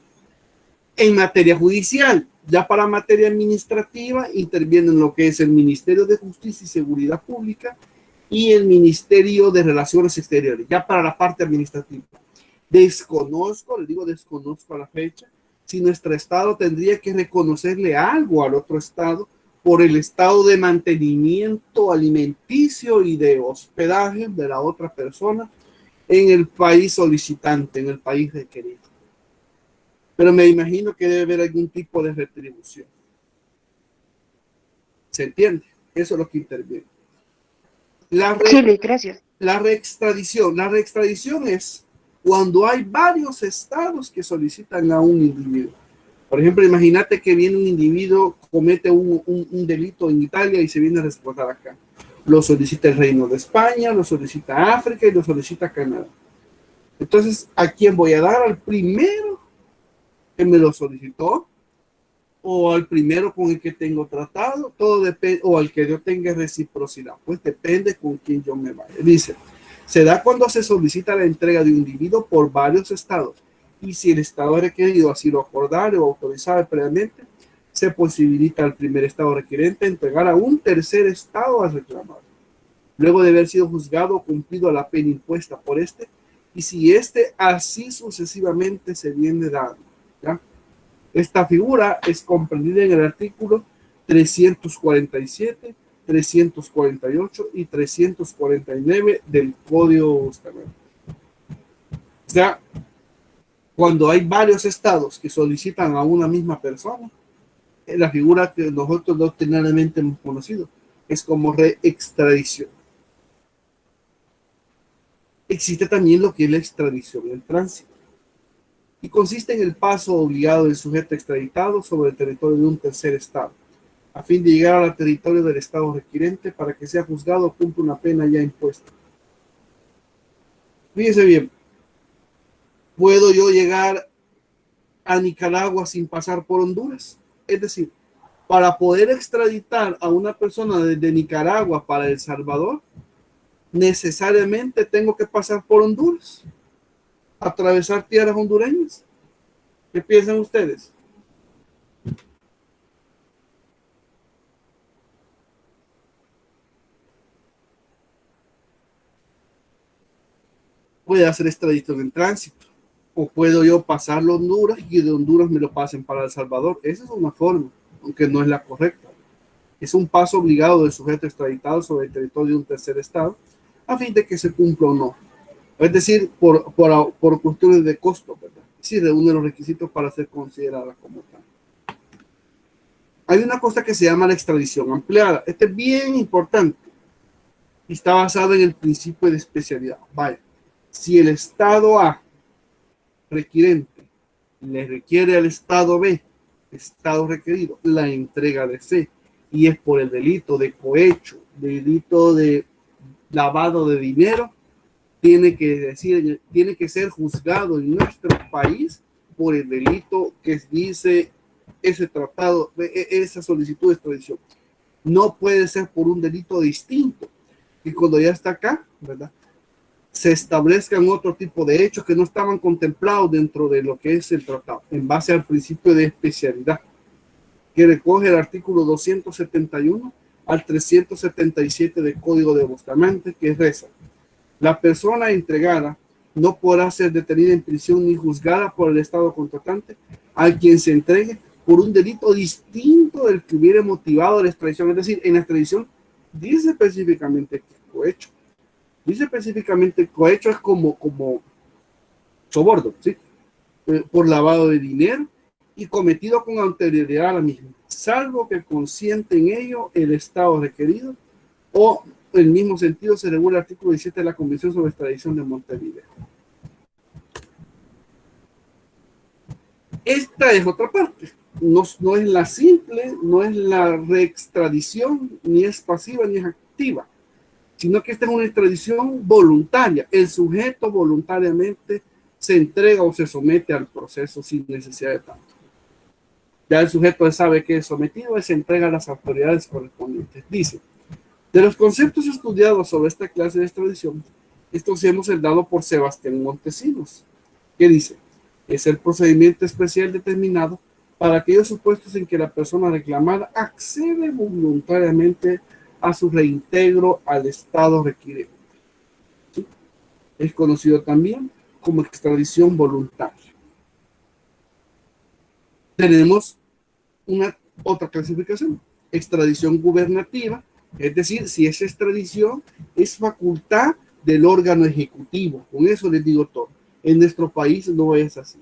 En materia judicial, ya para materia administrativa, intervienen lo que es el Ministerio de Justicia y Seguridad Pública y el Ministerio de Relaciones Exteriores, ya para la parte administrativa. Desconozco a la fecha, si nuestro estado tendría que reconocerle algo al otro estado por el estado de mantenimiento alimenticio y de hospedaje de la otra persona en el país solicitante, en el país requerido. Pero me imagino que debe haber algún tipo de retribución. ¿Se entiende? Eso es lo que interviene. Sí, gracias. La reextradición es cuando hay varios estados que solicitan a un individuo. Por ejemplo, imagínate que viene un individuo, comete un delito en Italia y se viene a resguardar acá. Lo solicita el Reino de España, lo solicita África y lo solicita Canadá. Entonces, ¿a quién voy a dar? ¿Al primero que me lo solicitó? ¿O al primero con el que tengo tratado? Todo depende, o al que yo tenga reciprocidad. Pues depende con quién yo me vaya. Dice, se da cuando se solicita la entrega de un individuo por varios estados. Y si el estado requerido así lo acordare o autorizar previamente, se posibilita al primer estado requerente entregar a un tercer estado al reclamado. Luego de haber sido juzgado o cumplido la pena impuesta por este, y si este así sucesivamente se viene dando. ¿Ya? Esta figura es comprendida en el artículo 347, 348 y 349 del Código Español. O sea, cuando hay varios estados que solicitan a una misma persona, la figura que nosotros doctrinalmente hemos conocido es como reextradición. Existe también lo que es la extradición en tránsito, y consiste en el paso obligado del sujeto extraditado sobre el territorio de un tercer estado, a fin de llegar al territorio del estado requirente para que sea juzgado o cumpla una pena ya impuesta. Fíjese bien, ¿puedo yo llegar a Nicaragua sin pasar por Honduras? Es decir, para poder extraditar a una persona desde Nicaragua para El Salvador, necesariamente tengo que pasar por Honduras, atravesar tierras hondureñas. ¿Qué piensan ustedes? Puede hacer extradición en tránsito, o puedo yo pasarlo a Honduras y de Honduras me lo pasen para El Salvador. Esa es una forma, aunque no es la correcta. Es un paso obligado del sujeto extraditado sobre el territorio de un tercer estado a fin de que se cumpla o no. Es decir, por cuestiones de costo, ¿verdad? Sí, reúne los requisitos para ser considerada como tal. Hay una cosa que se llama la extradición ampliada. Este es bien importante. está basada en el principio de especialidad. Vaya, si el Estado A requirente le requiere al Estado B, Estado requerido, la entrega de C, y es por el delito de cohecho, delito de lavado de dinero, tiene que ser juzgado en nuestro país por el delito que dice ese tratado, esa solicitud de extradición. No puede ser por un delito distinto, y cuando ya está acá, ¿verdad?, se establezcan otro tipo de hechos que no estaban contemplados dentro de lo que es el tratado, en base al principio de especialidad, que recoge el artículo 271 al 377 del Código de Bustamante, que reza: la persona entregada no podrá ser detenida en prisión ni juzgada por el Estado contratante a quien se entregue por un delito distinto del que hubiera motivado la extradición. Es decir, en la extradición dice específicamente que cohecho. Dice específicamente cohecho es como soborno, ¿sí? Por lavado de dinero y cometido con anterioridad a la misma, salvo que consiente en ello el Estado requerido, o en el mismo sentido se regula el artículo 17 de la Convención sobre Extradición de Montevideo. Esta es otra parte. No es la simple, no es la reextradición, ni es pasiva ni es activa, sino que esta es una extradición voluntaria. El sujeto voluntariamente se entrega o se somete al proceso sin necesidad de tanto. Ya el sujeto sabe que es sometido y se entrega a las autoridades correspondientes. Dice: de los conceptos estudiados sobre esta clase de extradición, estos hemos dado por Sebastián Montesinos, que dice: es el procedimiento especial determinado para aquellos supuestos en que la persona reclamada accede voluntariamente a su reintegro al Estado requiriente. ¿Sí? Es conocido también como extradición voluntaria. Tenemos una otra clasificación: extradición gubernativa, es decir, si esa extradición es facultad del órgano ejecutivo. Con eso les digo todo. En nuestro país no es así.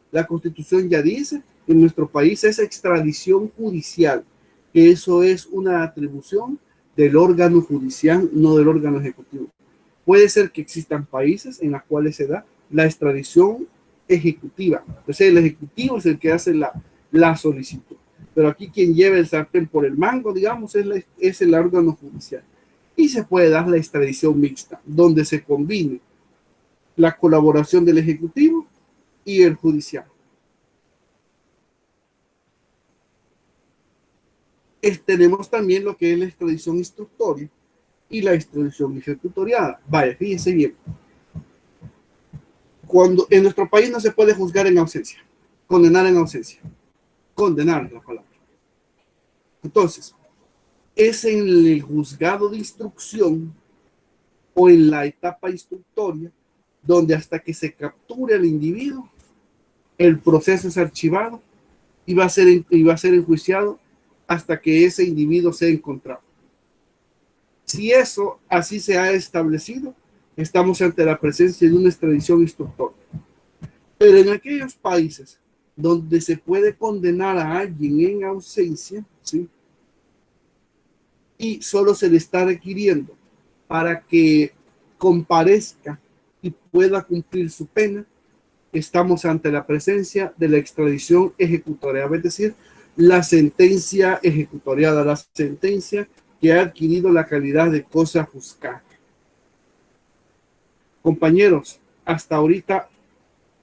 La Constitución ya dice que en nuestro país es extradición judicial, que eso es una atribución del órgano judicial, no del órgano ejecutivo. Puede ser que existan países en los cuales se da la extradición ejecutiva. Entonces el ejecutivo es el que hace la solicitud. Pero aquí quien lleva el sartén por el mango, digamos, es el órgano judicial. Y se puede dar la extradición mixta, donde se combine la colaboración del ejecutivo y el judicial. Tenemos también lo que es la extradición instructoria y la extradición ejecutoriada. Vaya, fíjense bien. Cuando en nuestro país no se puede juzgar en ausencia, condenar en ausencia, condenar la palabra. Entonces, es en el juzgado de instrucción o en la etapa instructoria donde hasta que se capture al individuo, el proceso es archivado y va a ser enjuiciado hasta que ese individuo sea encontrado. Si eso así se ha establecido, estamos ante la presencia de una extradición instructoria. Pero en aquellos países donde se puede condenar a alguien en ausencia, ¿sí?, y solo se le está requiriendo para que comparezca y pueda cumplir su pena, estamos ante la presencia de la extradición ejecutoriada, es decir, la sentencia ejecutoriada, la sentencia que ha adquirido la calidad de cosa juzgada. Compañeros, hasta ahorita,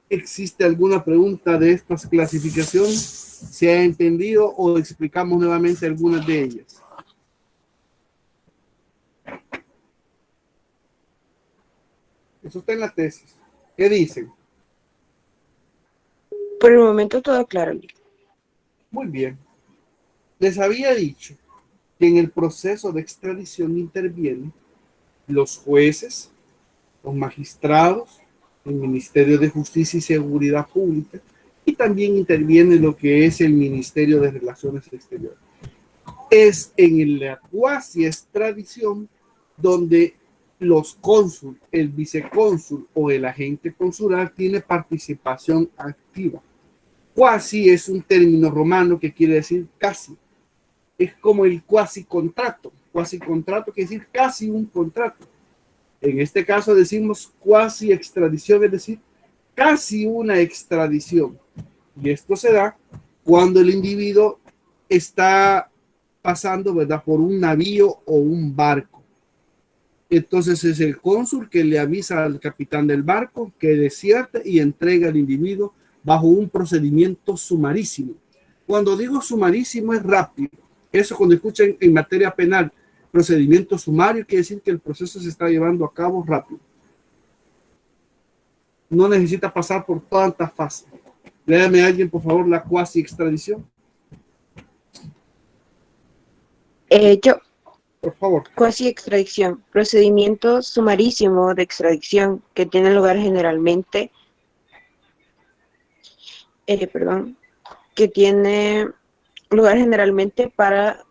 ¿existe alguna pregunta de estas clasificaciones? ¿Se ha entendido o explicamos nuevamente algunas de ellas? Eso está en la tesis. ¿Qué dicen? Por el momento todo claro. Muy bien. Les había dicho que en el proceso de extradición intervienen los jueces, los magistrados, el Ministerio de Justicia y Seguridad Pública, y también interviene lo que es el Ministerio de Relaciones Exteriores. Es en la cuasi extradición donde los cónsules, el vicecónsul o el agente consular tiene participación activa. Cuasi es un término romano que quiere decir casi. Es como el cuasi contrato, Cuasi contrato quiere decir casi un contrato. En este caso decimos cuasi extradición, es decir, casi una extradición. Y esto se da cuando el individuo está pasando, ¿verdad?, por un navío o un barco. Entonces es el cónsul que le avisa al capitán del barco que desierte y entrega al individuo bajo un procedimiento sumarísimo. Cuando digo sumarísimo es rápido. Eso cuando escuchen en materia penal procedimiento sumario quiere decir que el proceso se está llevando a cabo rápido. No necesita pasar por tantas fases. Léame a alguien, por favor, la cuasi extradición. Yo, Por favor. cuasi extradición, procedimiento sumarísimo de extradición que tiene lugar generalmente, que tiene lugar generalmente para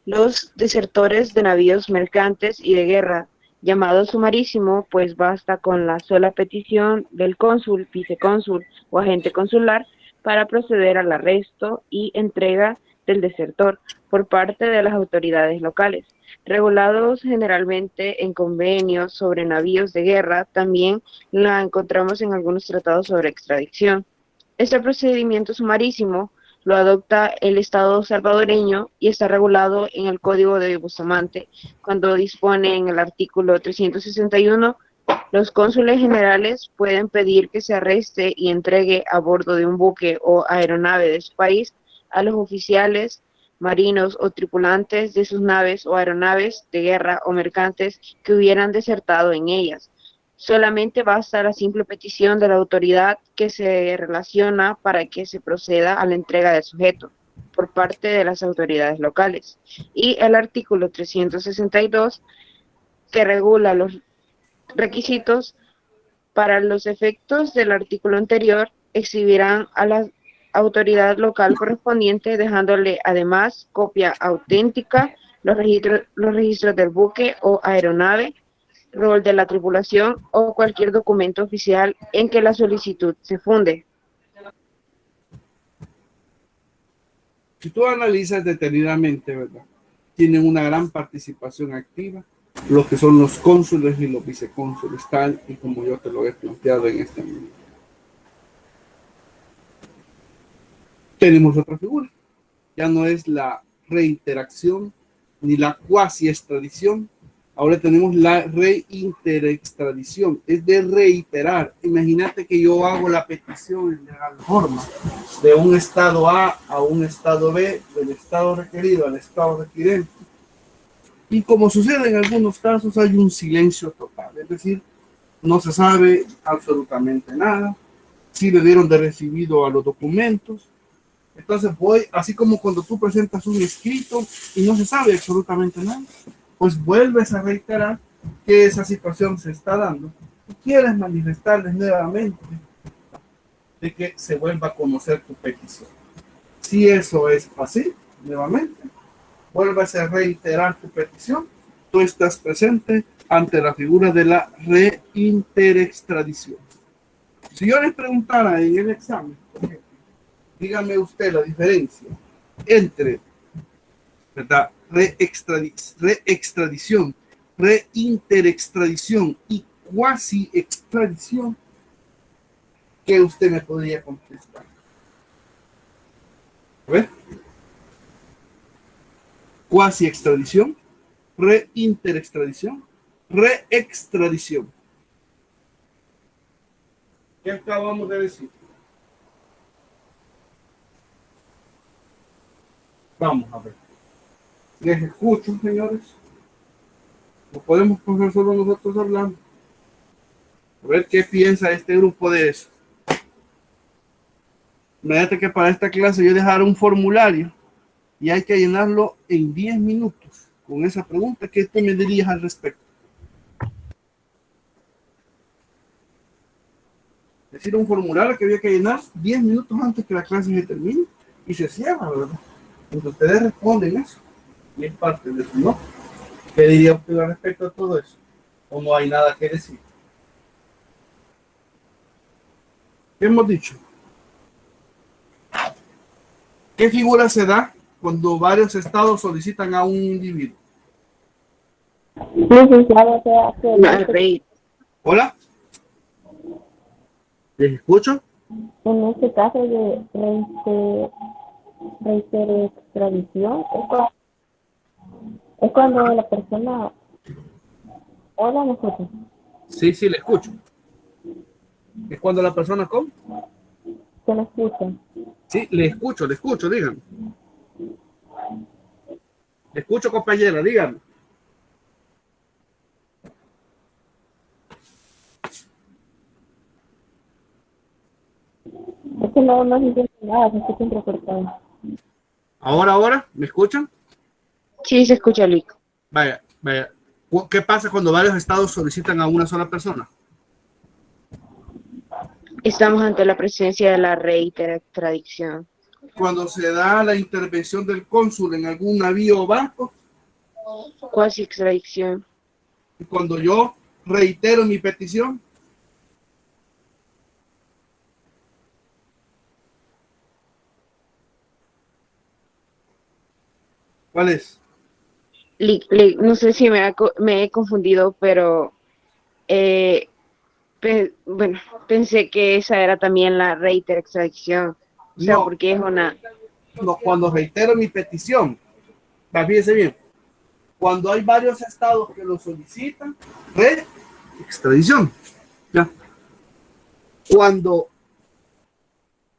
los desertores de navíos mercantes y de guerra, llamado sumarísimo, pues basta con la sola petición del cónsul, vicecónsul o agente consular para proceder al arresto y entrega del desertor por parte de las autoridades locales, regulados generalmente en convenios sobre navíos de guerra. También la encontramos en algunos tratados sobre extradición. Este procedimiento sumarísimo lo adopta el Estado salvadoreño y está regulado en el Código de Bustamante, cuando dispone en el artículo 361, los cónsules generales pueden pedir que se arreste y entregue a bordo de un buque o aeronave de su país a los oficiales, marinos o tripulantes de sus naves o aeronaves de guerra o mercantes que hubieran desertado en ellas. Solamente basta la simple petición de la autoridad que se relaciona para que se proceda a la entrega del sujeto por parte de las autoridades locales. Y el artículo 362, que regula los requisitos para los efectos del artículo anterior, exhibirán a la autoridad local correspondiente, dejándole además copia auténtica, los registros del buque o aeronave, rol de la tripulación o cualquier documento oficial en que la solicitud se funde. Si tú analizas detenidamente, ¿verdad?, tienen una gran participación activa lo que son los cónsules y los vicecónsules, tal y como yo te lo he planteado en este momento. Tenemos otra figura. Ya no es la reinteracción ni la cuasi extradición. Ahora tenemos la reinterextradición, es de reiterar. Imagínate que yo hago la petición en legal forma de un estado A a un estado B, del estado requerido al estado requirente. Y como sucede en algunos casos, hay un silencio total, es decir, no se sabe absolutamente nada, si le dieron de recibido a los documentos. Entonces voy, así como cuando tú presentas un escrito y no se sabe absolutamente nada, pues vuelves a reiterar que esa situación se está dando y quieres manifestarles nuevamente de que se vuelva a conocer tu petición. Si eso es así, nuevamente, vuelves a reiterar tu petición, tú estás presente ante la figura de la reinterextradición. Si yo les preguntara en el examen, por ejemplo, dígame usted la diferencia entre, ¿verdad?, reextradición, reinterextradición y cuasi extradición, ¿qué usted me podría contestar? A ver. Cuasi extradición, reinterextradición, reextradición. ¿Qué acabamos de decir? Vamos a ver. Les escucho, señores. No podemos coger solo nosotros hablando. A ver qué piensa este grupo de eso. Imagínate que para esta clase yo dejaré un formulario y hay que llenarlo en 10 minutos con esa pregunta. ¿Qué tú me dirías al respecto? Es decir, un formulario que había que llenar 10 minutos antes que la clase se termine y se cierra, ¿verdad? Entonces ustedes responden eso y es parte de eso, ¿no? ¿Qué diría usted al respecto a todo eso? ¿O no hay nada que decir? ¿Qué hemos dicho? ¿Qué figura se da cuando varios estados solicitan a un individuo? Licenciado, o sea, que No, el rey. Hola. ¿Les escucho? en este caso de extradición es cuando la persona, hola, ¿me escucha? Sí, sí, le escucho. ¿Es cuando la persona come? ¿Se me escucha? Sí, le escucho, díganme. Le escucho, compañera, díganme. Es que no entiendo nada, se escucha entrecortado. Ahora, ¿me escuchan? Sí, se escucha, Lick. Vaya, vaya. ¿Qué pasa cuando varios estados solicitan a una sola persona? Estamos ante la presencia de la reitera extradición. Cuando se da la intervención del cónsul en algún navío o barco, Cuasi extradición. y cuando yo reitero mi petición, ¿cuál es? Lick, no sé si me he confundido, pero bueno, pensé que esa era también la reitera extradición. O sea, No, porque es una... no, cuando reitero mi petición, fíjense bien, cuando hay varios estados que lo solicitan, extradición. ¿Ya?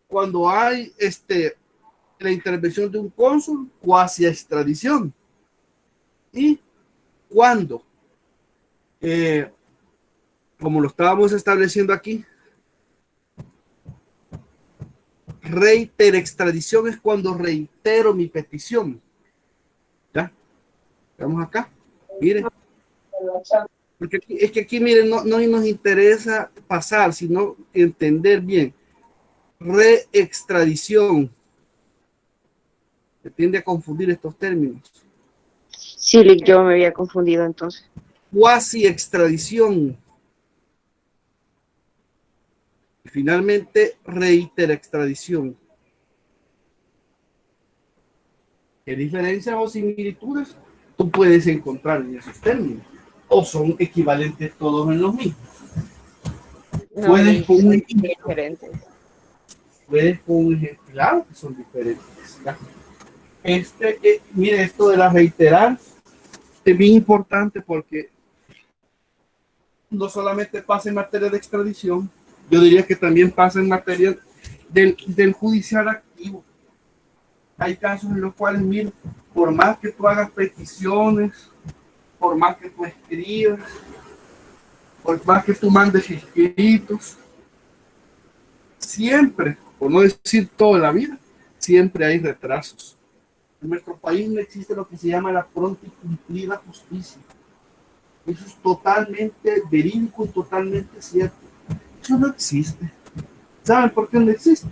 Cuando hay la intervención de un cónsul, cuasi extradición. Y cuando, como lo estábamos estableciendo aquí, reitero extradición es cuando reitero mi petición. ¿Ya? Vamos acá. Miren. Porque es que aquí, miren, no nos interesa pasar, sino entender bien. Reextradición. Se tiende a confundir estos términos. Sí, Lick, yo me había confundido entonces. Cuasi extradición. Y finalmente, reitera extradición. ¿Qué diferencias o similitudes tú puedes encontrar en esos términos? ¿O son equivalentes todos en los mismos? No, Puedes Lick, con un son ejemplo. diferentes. Puedes con un ejemplo. Claro que son diferentes. ¿Ya? Mire, esto de la reiterar es bien importante porque no solamente pasa en materia de extradición, yo diría que también pasa en materia del judicial activo. Hay casos en los cuales, mira, por más que tú hagas peticiones, por más que tú escribas, por más que tú mandes escritos, siempre, por no decir toda la vida, siempre hay retrasos. En nuestro país no existe lo que se llama la pronta y cumplida justicia. Eso es totalmente verídico y totalmente cierto. Eso no existe. ¿Saben por qué no existe?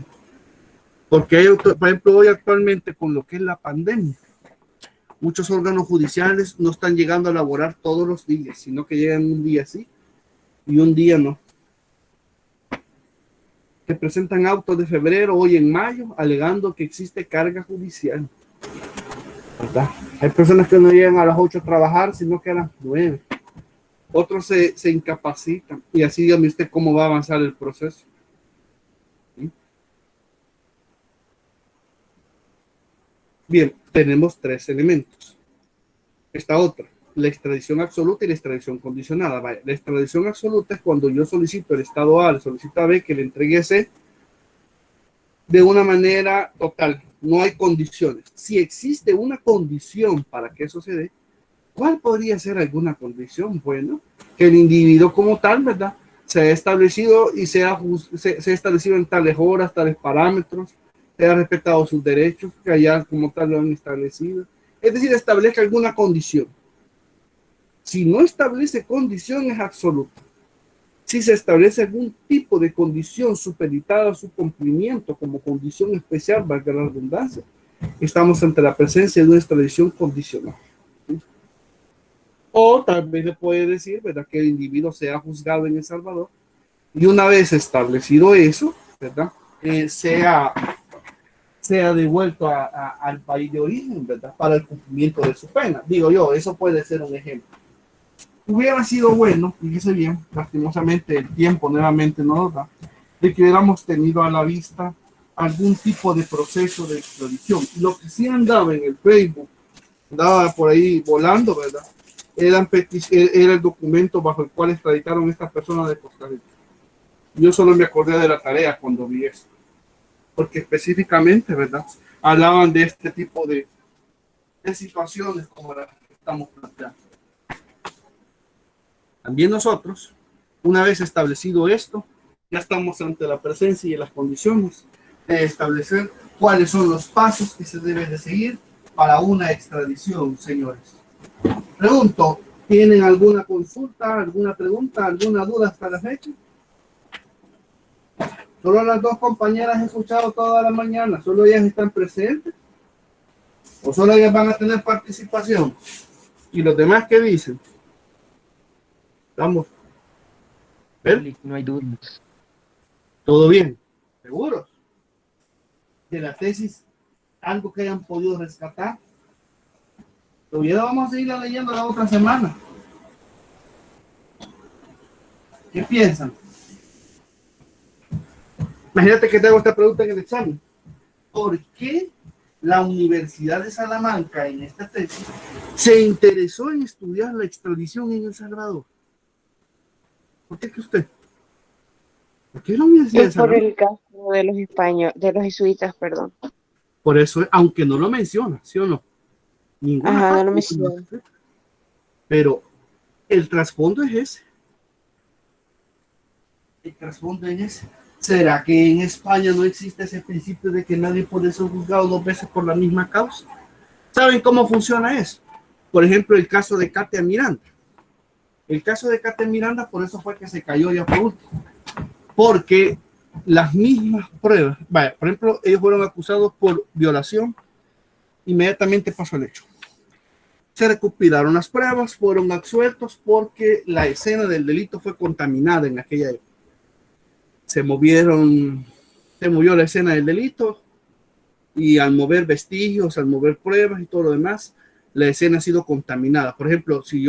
Porque hay, por ejemplo, hoy actualmente con lo que es la pandemia, muchos órganos judiciales no están llegando a laborar todos los días, sino que llegan un día sí y un día no. Que presentan autos de febrero, hoy en mayo, alegando que existe carga judicial. ¿Verdad? Hay personas que no llegan a las 8 a trabajar, sino que a las 9. Otros se incapacitan. Y así dígame usted cómo va a avanzar el proceso. ¿Sí? Bien, tenemos 3 elementos. Esta otra, la extradición absoluta y la extradición condicionada. Vaya, la extradición absoluta es cuando yo solicito el Estado A, le solicito a B que le entregue C de una manera total. No hay condiciones. Si existe una condición para que eso se dé, ¿cuál podría ser alguna condición? Bueno, que el individuo como tal, ¿verdad? Se ha establecido y se ha establecido en tales horas, tales parámetros, se ha respetado sus derechos, que allá como tal lo han establecido. Es decir, establezca alguna condición. Si no establece condición, es absoluta. Si se establece algún tipo de condición supeditada a su cumplimiento como condición especial, valga la redundancia, estamos ante la presencia de una extradición condicional. O tal vez le puede decir, ¿verdad?, que el individuo sea juzgado en El Salvador y una vez establecido eso, ¿verdad?, sea devuelto al país de origen, ¿verdad?, para el cumplimiento de su pena. Digo yo, eso puede ser un ejemplo. hubiera sido bueno, fíjese bien, lastimosamente el tiempo nuevamente no nos da, de que hubiéramos tenido a la vista algún tipo de proceso de extradición. Lo que sí andaba en el Facebook, andaba por ahí volando, ¿verdad? Era el documento bajo el cual extraditaron a esta persona de Costa Rica. Yo solo me acordé de la tarea cuando vi esto, porque específicamente, ¿verdad? Hablaban de este tipo de situaciones como las que estamos planteando. También nosotros, una vez establecido esto, ya estamos ante la presencia y las condiciones de establecer cuáles son los pasos que se deben de seguir para una extradición, señores. Pregunto, ¿tienen alguna consulta, alguna pregunta, alguna duda hasta la fecha? Solo las dos compañeras he escuchado toda la mañana, solo ellas están presentes o solo ellas van a tener participación. ¿Y los demás qué dicen? Vamos. ¿Ver? No hay dudas. ¿Todo bien? ¿Seguros? De la tesis, algo que hayan podido rescatar. Todavía vamos a seguir leyendo la otra semana. ¿Qué piensan? Imagínate que te hago esta pregunta en el examen. ¿Por qué la Universidad de Salamanca en esta tesis se interesó en estudiar la extradición en El Salvador? ¿Por qué que usted? ¿Por qué la Universidad de Por Salamanca? el caso de los españoles, de los jesuitas, perdón. Por eso, aunque no lo menciona, ¿sí o no? Ninguna Ajá, no parte lo lo mencioné. menciona. Pero el trasfondo es ese. El trasfondo es ese. ¿Será que en España no existe ese principio de que nadie puede ser juzgado dos veces por la misma causa? ¿Saben cómo funciona eso? Por ejemplo, el caso de Katia Miranda. El caso de Katia Miranda, por eso fue que se cayó ya por último. Porque las mismas pruebas, vaya, por ejemplo, ellos fueron acusados por violación, inmediatamente pasó el hecho. Se recopilaron las pruebas, fueron absueltos porque la escena del delito fue contaminada en aquella época. Se movió la escena del delito y al mover vestigios, al mover pruebas y todo lo demás, la escena ha sido contaminada. Por ejemplo, si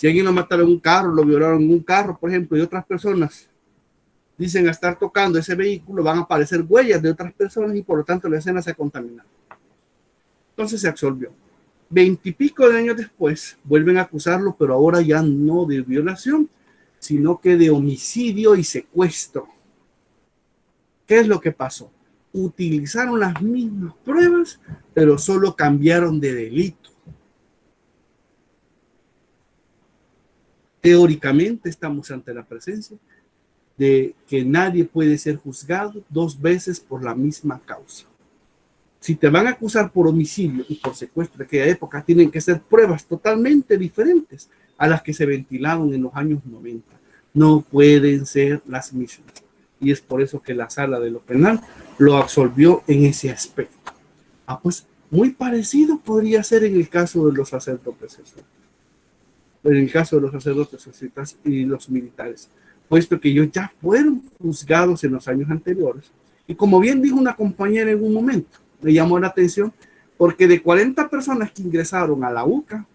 alguien lo mataron en un carro, lo violaron en un carro, por ejemplo, y otras personas dicen estar tocando ese vehículo, van a aparecer huellas de otras personas y por lo tanto la escena se ha contaminado. Entonces se absolvió. 20 y pico de años después vuelven a acusarlo, pero ahora ya no de violación, sino que de homicidio y secuestro. ¿Qué es lo que pasó? Utilizaron las mismas pruebas, pero solo cambiaron de delito. Teóricamente estamos ante la presencia de que nadie puede ser juzgado dos veces por la misma causa. Si te van a acusar por homicidio y por secuestro de aquella época, tienen que ser pruebas totalmente diferentes a las que se ventilaron en los años 90. No pueden ser las mismas. Y es por eso que la sala de lo penal lo absolvió en ese aspecto. Pues muy parecido podría ser en el caso de los sacerdotes jesuitas. En el caso de los sacerdotes jesuitas y los militares, puesto que ellos ya fueron juzgados en los años anteriores. Y como bien dijo una compañera en un momento, me llamó la atención, porque de 40 personas que ingresaron a la UCA,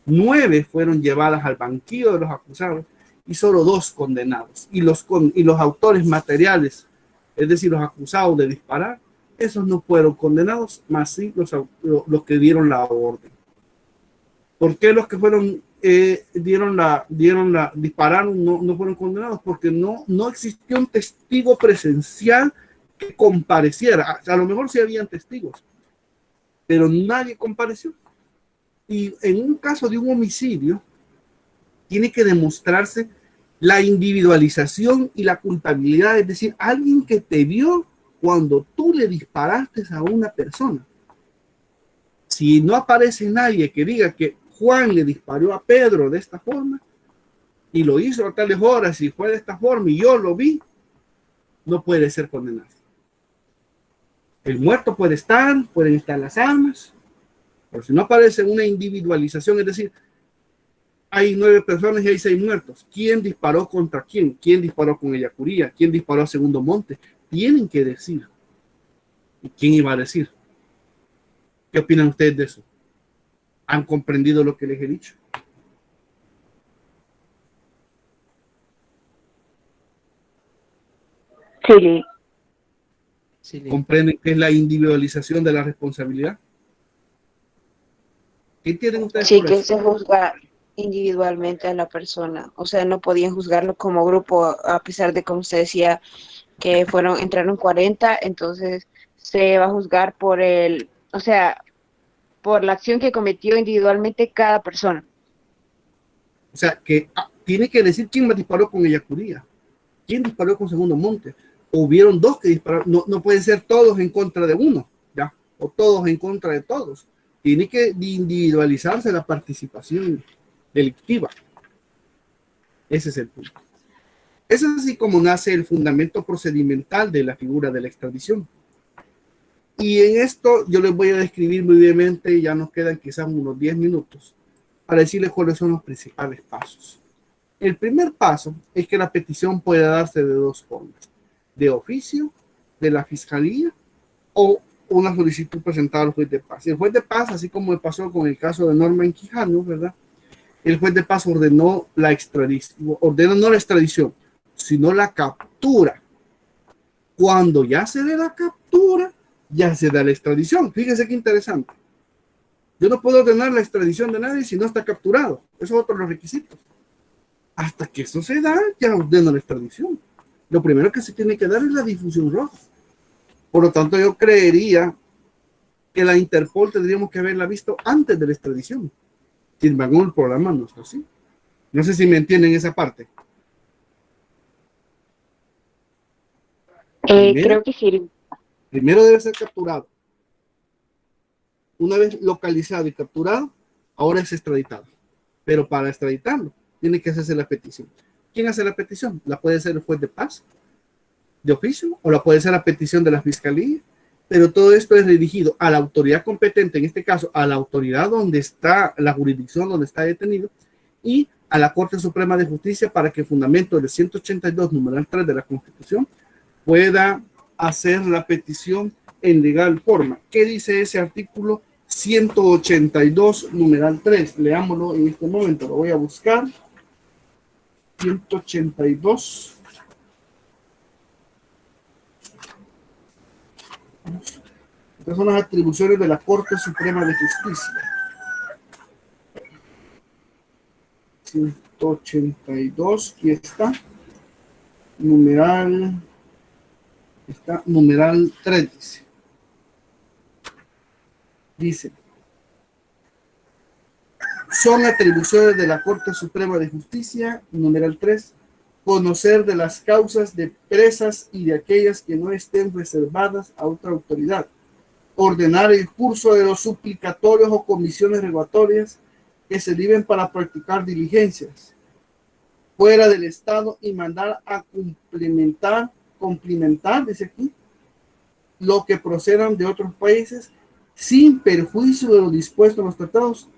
9 fueron llevadas al banquillo de los acusados y solo 2 condenados. Y los autores materiales, es decir, los acusados de disparar, esos no fueron condenados, más sí los que dieron la orden. ¿Por qué los que fueron dispararon no fueron condenados? Porque no existió un testigo presencial que compareciera. A lo mejor sí habían testigos, pero nadie compareció. Y en un caso de un homicidio, tiene que demostrarse la individualización y la culpabilidad, es decir, alguien que te vio cuando tú le disparaste a una persona. Si no aparece nadie que diga que Juan le disparó a Pedro de esta forma y lo hizo a tales horas y fue de esta forma y yo lo vi, no puede ser condenado. El muerto pueden estar las armas, pero si no aparece una individualización, es decir, hay 9 personas y hay 6 muertos. ¿Quién disparó contra quién? ¿Quién disparó con Ellacuría? ¿Quién disparó a Segundo Monte? Tienen que decir. ¿Y quién iba a decir? ¿Qué opinan ustedes de eso? ¿Han comprendido lo que les he dicho? Sí, Sí, Lili. ¿Comprenden qué es la individualización de la responsabilidad? ¿Qué tienen ustedes sí, por que eso? se juzga individualmente a la persona. O sea, no podían juzgarlo como grupo, a pesar de, como usted decía, que entraron 40, entonces se va a juzgar por o sea, por la acción que cometió individualmente cada persona. O sea, que tiene que decir quién me disparó con Ellacuría, quién disparó con Segundo Monte. O hubieron dos que dispararon. No, no pueden ser todos en contra de uno, ¿ya? O todos en contra de todos. Tiene que individualizarse la participación delictiva. Ese es el punto. Es así como nace el fundamento procedimental de la figura de la extradición. Y en esto yo les voy a describir muy brevemente, ya nos quedan quizás unos 10 minutos, para decirles cuáles son los principales pasos. El primer paso es que la petición puede darse de dos formas: de oficio, de la fiscalía, o una solicitud presentada al juez de paz. El juez de paz, así como pasó con el caso de Norman Quijano, ¿verdad? El juez de paz ordenó la extradición, ordenó no la extradición, sino la captura. Cuando ya se dé la captura, ya se da la extradición. Fíjense qué interesante. Yo no puedo ordenar la extradición de nadie si no está capturado. Eso es otro de los requisitos. Hasta que eso se da, ya ordeno la extradición. Lo primero que se tiene que dar es la difusión roja. Por lo tanto, yo creería que la Interpol tendríamos que haberla visto antes de la extradición. Sin embargo, el programa no es así. No sé si me entienden esa parte. Creo que sí. Primero debe ser capturado. Una vez localizado y capturado, ahora es extraditado. Pero para extraditarlo, tiene que hacerse la petición. ¿Quién hace la petición? La puede hacer el juez de paz, de oficio, o la puede hacer la petición de la fiscalía. Pero todo esto es dirigido a la autoridad competente, en este caso a la autoridad donde está la jurisdicción, donde está detenido, y a la Corte Suprema de Justicia, para que el fundamento del 182, numeral 3 de la Constitución, pueda hacer la petición en legal forma. ¿Qué dice ese artículo 182, numeral 3? Leámoslo en este momento, lo voy a buscar. 182. Estas son las atribuciones de la Corte Suprema de Justicia. 182, aquí está. Numeral 3 dice. Dice: son atribuciones de la Corte Suprema de Justicia, numeral 3, conocer de las causas de presas y de aquellas que no estén reservadas a otra autoridad, ordenar el curso de los suplicatorios o comisiones regulatorias que se deben para practicar diligencias fuera del Estado y mandar a cumplimentar, dice aquí, lo que procedan de otros países sin perjuicio de lo dispuesto en los tratados,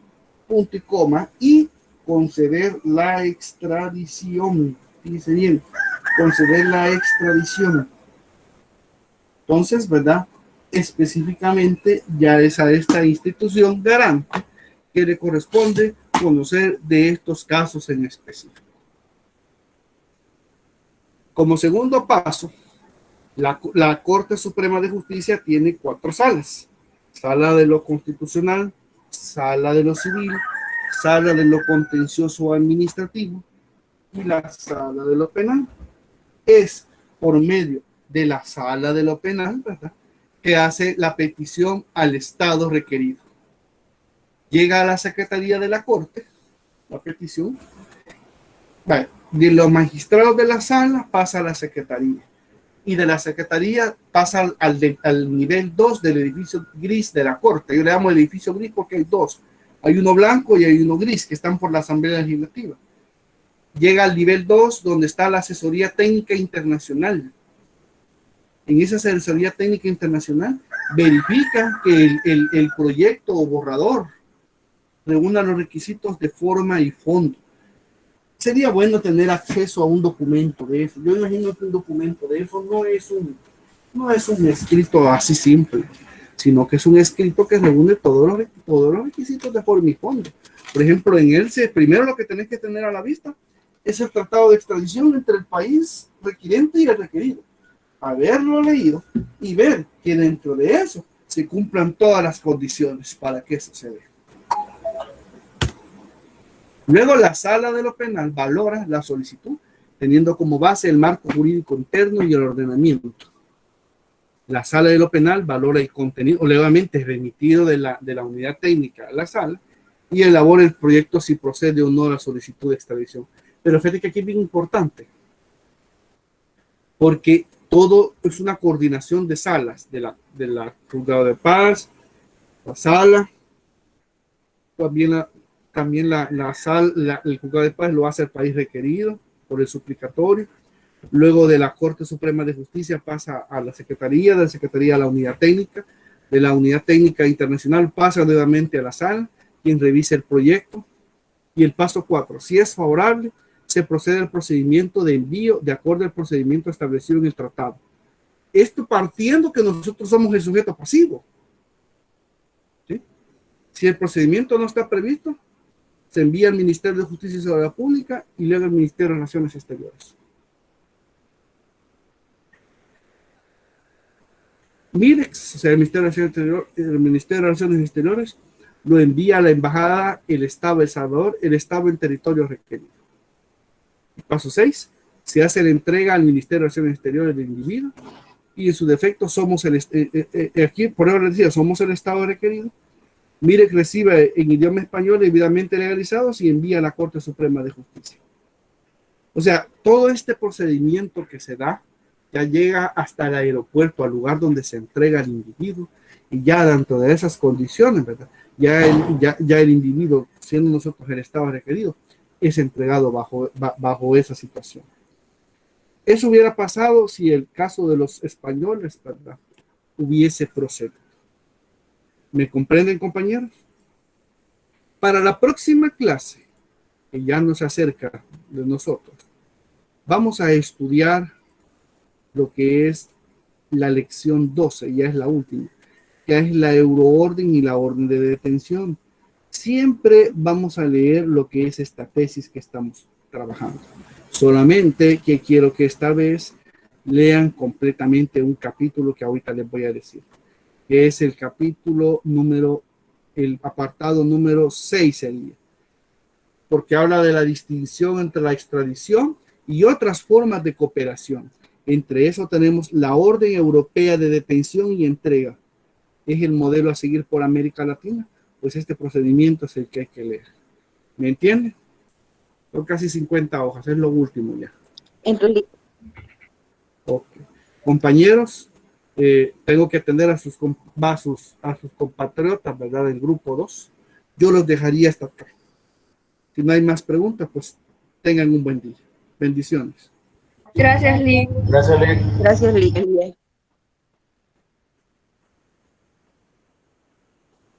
punto y coma, y conceder la extradición. Dice bien, conceder la extradición. Entonces, ¿verdad? Específicamente ya es a esta institución garante que le corresponde conocer de estos casos en específico. Como segundo paso, la Corte Suprema de Justicia tiene 4 salas: sala de lo constitucional, sala de lo civil, sala de lo contencioso administrativo y la sala de lo penal. Es por medio de la sala de lo penal, ¿verdad?, que hace la petición al Estado requerido. Llega a la Secretaría de la Corte la petición. Vale. De los magistrados de la sala pasa a la Secretaría, y de la Secretaría pasa al nivel 2 del edificio gris de la Corte. Yo le llamo el edificio gris porque hay 2. Hay uno blanco y hay uno gris que están por la Asamblea Legislativa. Llega al nivel 2 donde está la Asesoría Técnica Internacional. En esa Asesoría Técnica Internacional verifica que el proyecto o borrador reúna los requisitos de forma y fondo. Sería bueno tener acceso a un documento de eso. Yo imagino que un documento de eso no es un escrito así simple, sino que es un escrito que reúne todos los requisitos de forma y fondo. Por ejemplo, en él, primero lo que tenés que tener a la vista es el tratado de extradición entre el país requirente y el requerido. haberlo leído y ver que dentro de eso se cumplan todas las condiciones para que eso se dé. Luego la sala de lo penal valora la solicitud teniendo como base el marco jurídico interno y el ordenamiento. La sala de lo penal valora el contenido legalmente remitido de la unidad técnica a la sala y elabora el proyecto si procede o no a la solicitud de extradición. Pero fíjate que aquí es bien importante, porque todo es una coordinación de salas, de la juzgado de paz, la sala, también la sala, el juzgado de paz lo hace el país requerido por el suplicatorio. Luego de la Corte Suprema de Justicia pasa a la Secretaría, de la Secretaría a la Unidad Técnica, de la Unidad Técnica Internacional pasa nuevamente a la sala, quien revisa el proyecto. Y el paso 4, si es favorable, se procede al procedimiento de envío de acuerdo al procedimiento establecido en el tratado. Esto partiendo que nosotros somos el sujeto pasivo. ¿Sí? Si el procedimiento no está previsto, se envía al Ministerio de Justicia y Seguridad Pública y luego al Ministerio de Relaciones Exteriores. MIREX, o sea, el Ministerio de Relaciones Exteriores, lo envía a la embajada, el Estado de El Salvador, el Estado en territorio requerido. Paso 6, se hace la entrega al Ministerio de Relaciones Exteriores del individuo y en su defecto somos aquí, por ahora decía, somos el Estado requerido. MIREX recibe en idioma español debidamente legalizados y envía a la Corte Suprema de Justicia. O sea, todo este procedimiento que se da ya llega hasta el aeropuerto, al lugar donde se entrega el individuo, y ya dentro de esas condiciones, ¿verdad? Ya el individuo, siendo nosotros el Estado requerido, es entregado bajo esa situación. Eso hubiera pasado si el caso de los españoles, ¿verdad?, hubiese procedido. ¿Me comprenden, compañeros? Para la próxima clase, que ya nos acerca de nosotros, vamos a estudiar lo que es la lección 12, ya es la última, que es la euroorden y la orden de detención. Siempre vamos a leer lo que es esta tesis que estamos trabajando. Solamente que quiero que esta vez lean completamente un capítulo que ahorita les voy a decir, que es el capítulo el apartado número 6 sería, porque habla de la distinción entre la extradición y otras formas de cooperación. Entre eso tenemos la Orden Europea de Detención y Entrega. Es el modelo a seguir por América Latina. Pues este procedimiento es el que hay que leer. ¿Me entienden? Son casi 50 hojas, es lo último ya. Entonces, Okay. Compañeros, tengo que atender a sus compatriotas, ¿verdad? Del grupo 2. Yo los dejaría hasta acá. Si no hay más preguntas, pues tengan un buen día. Bendiciones. Gracias, Lee. Gracias, Lee. gracias, Lidia.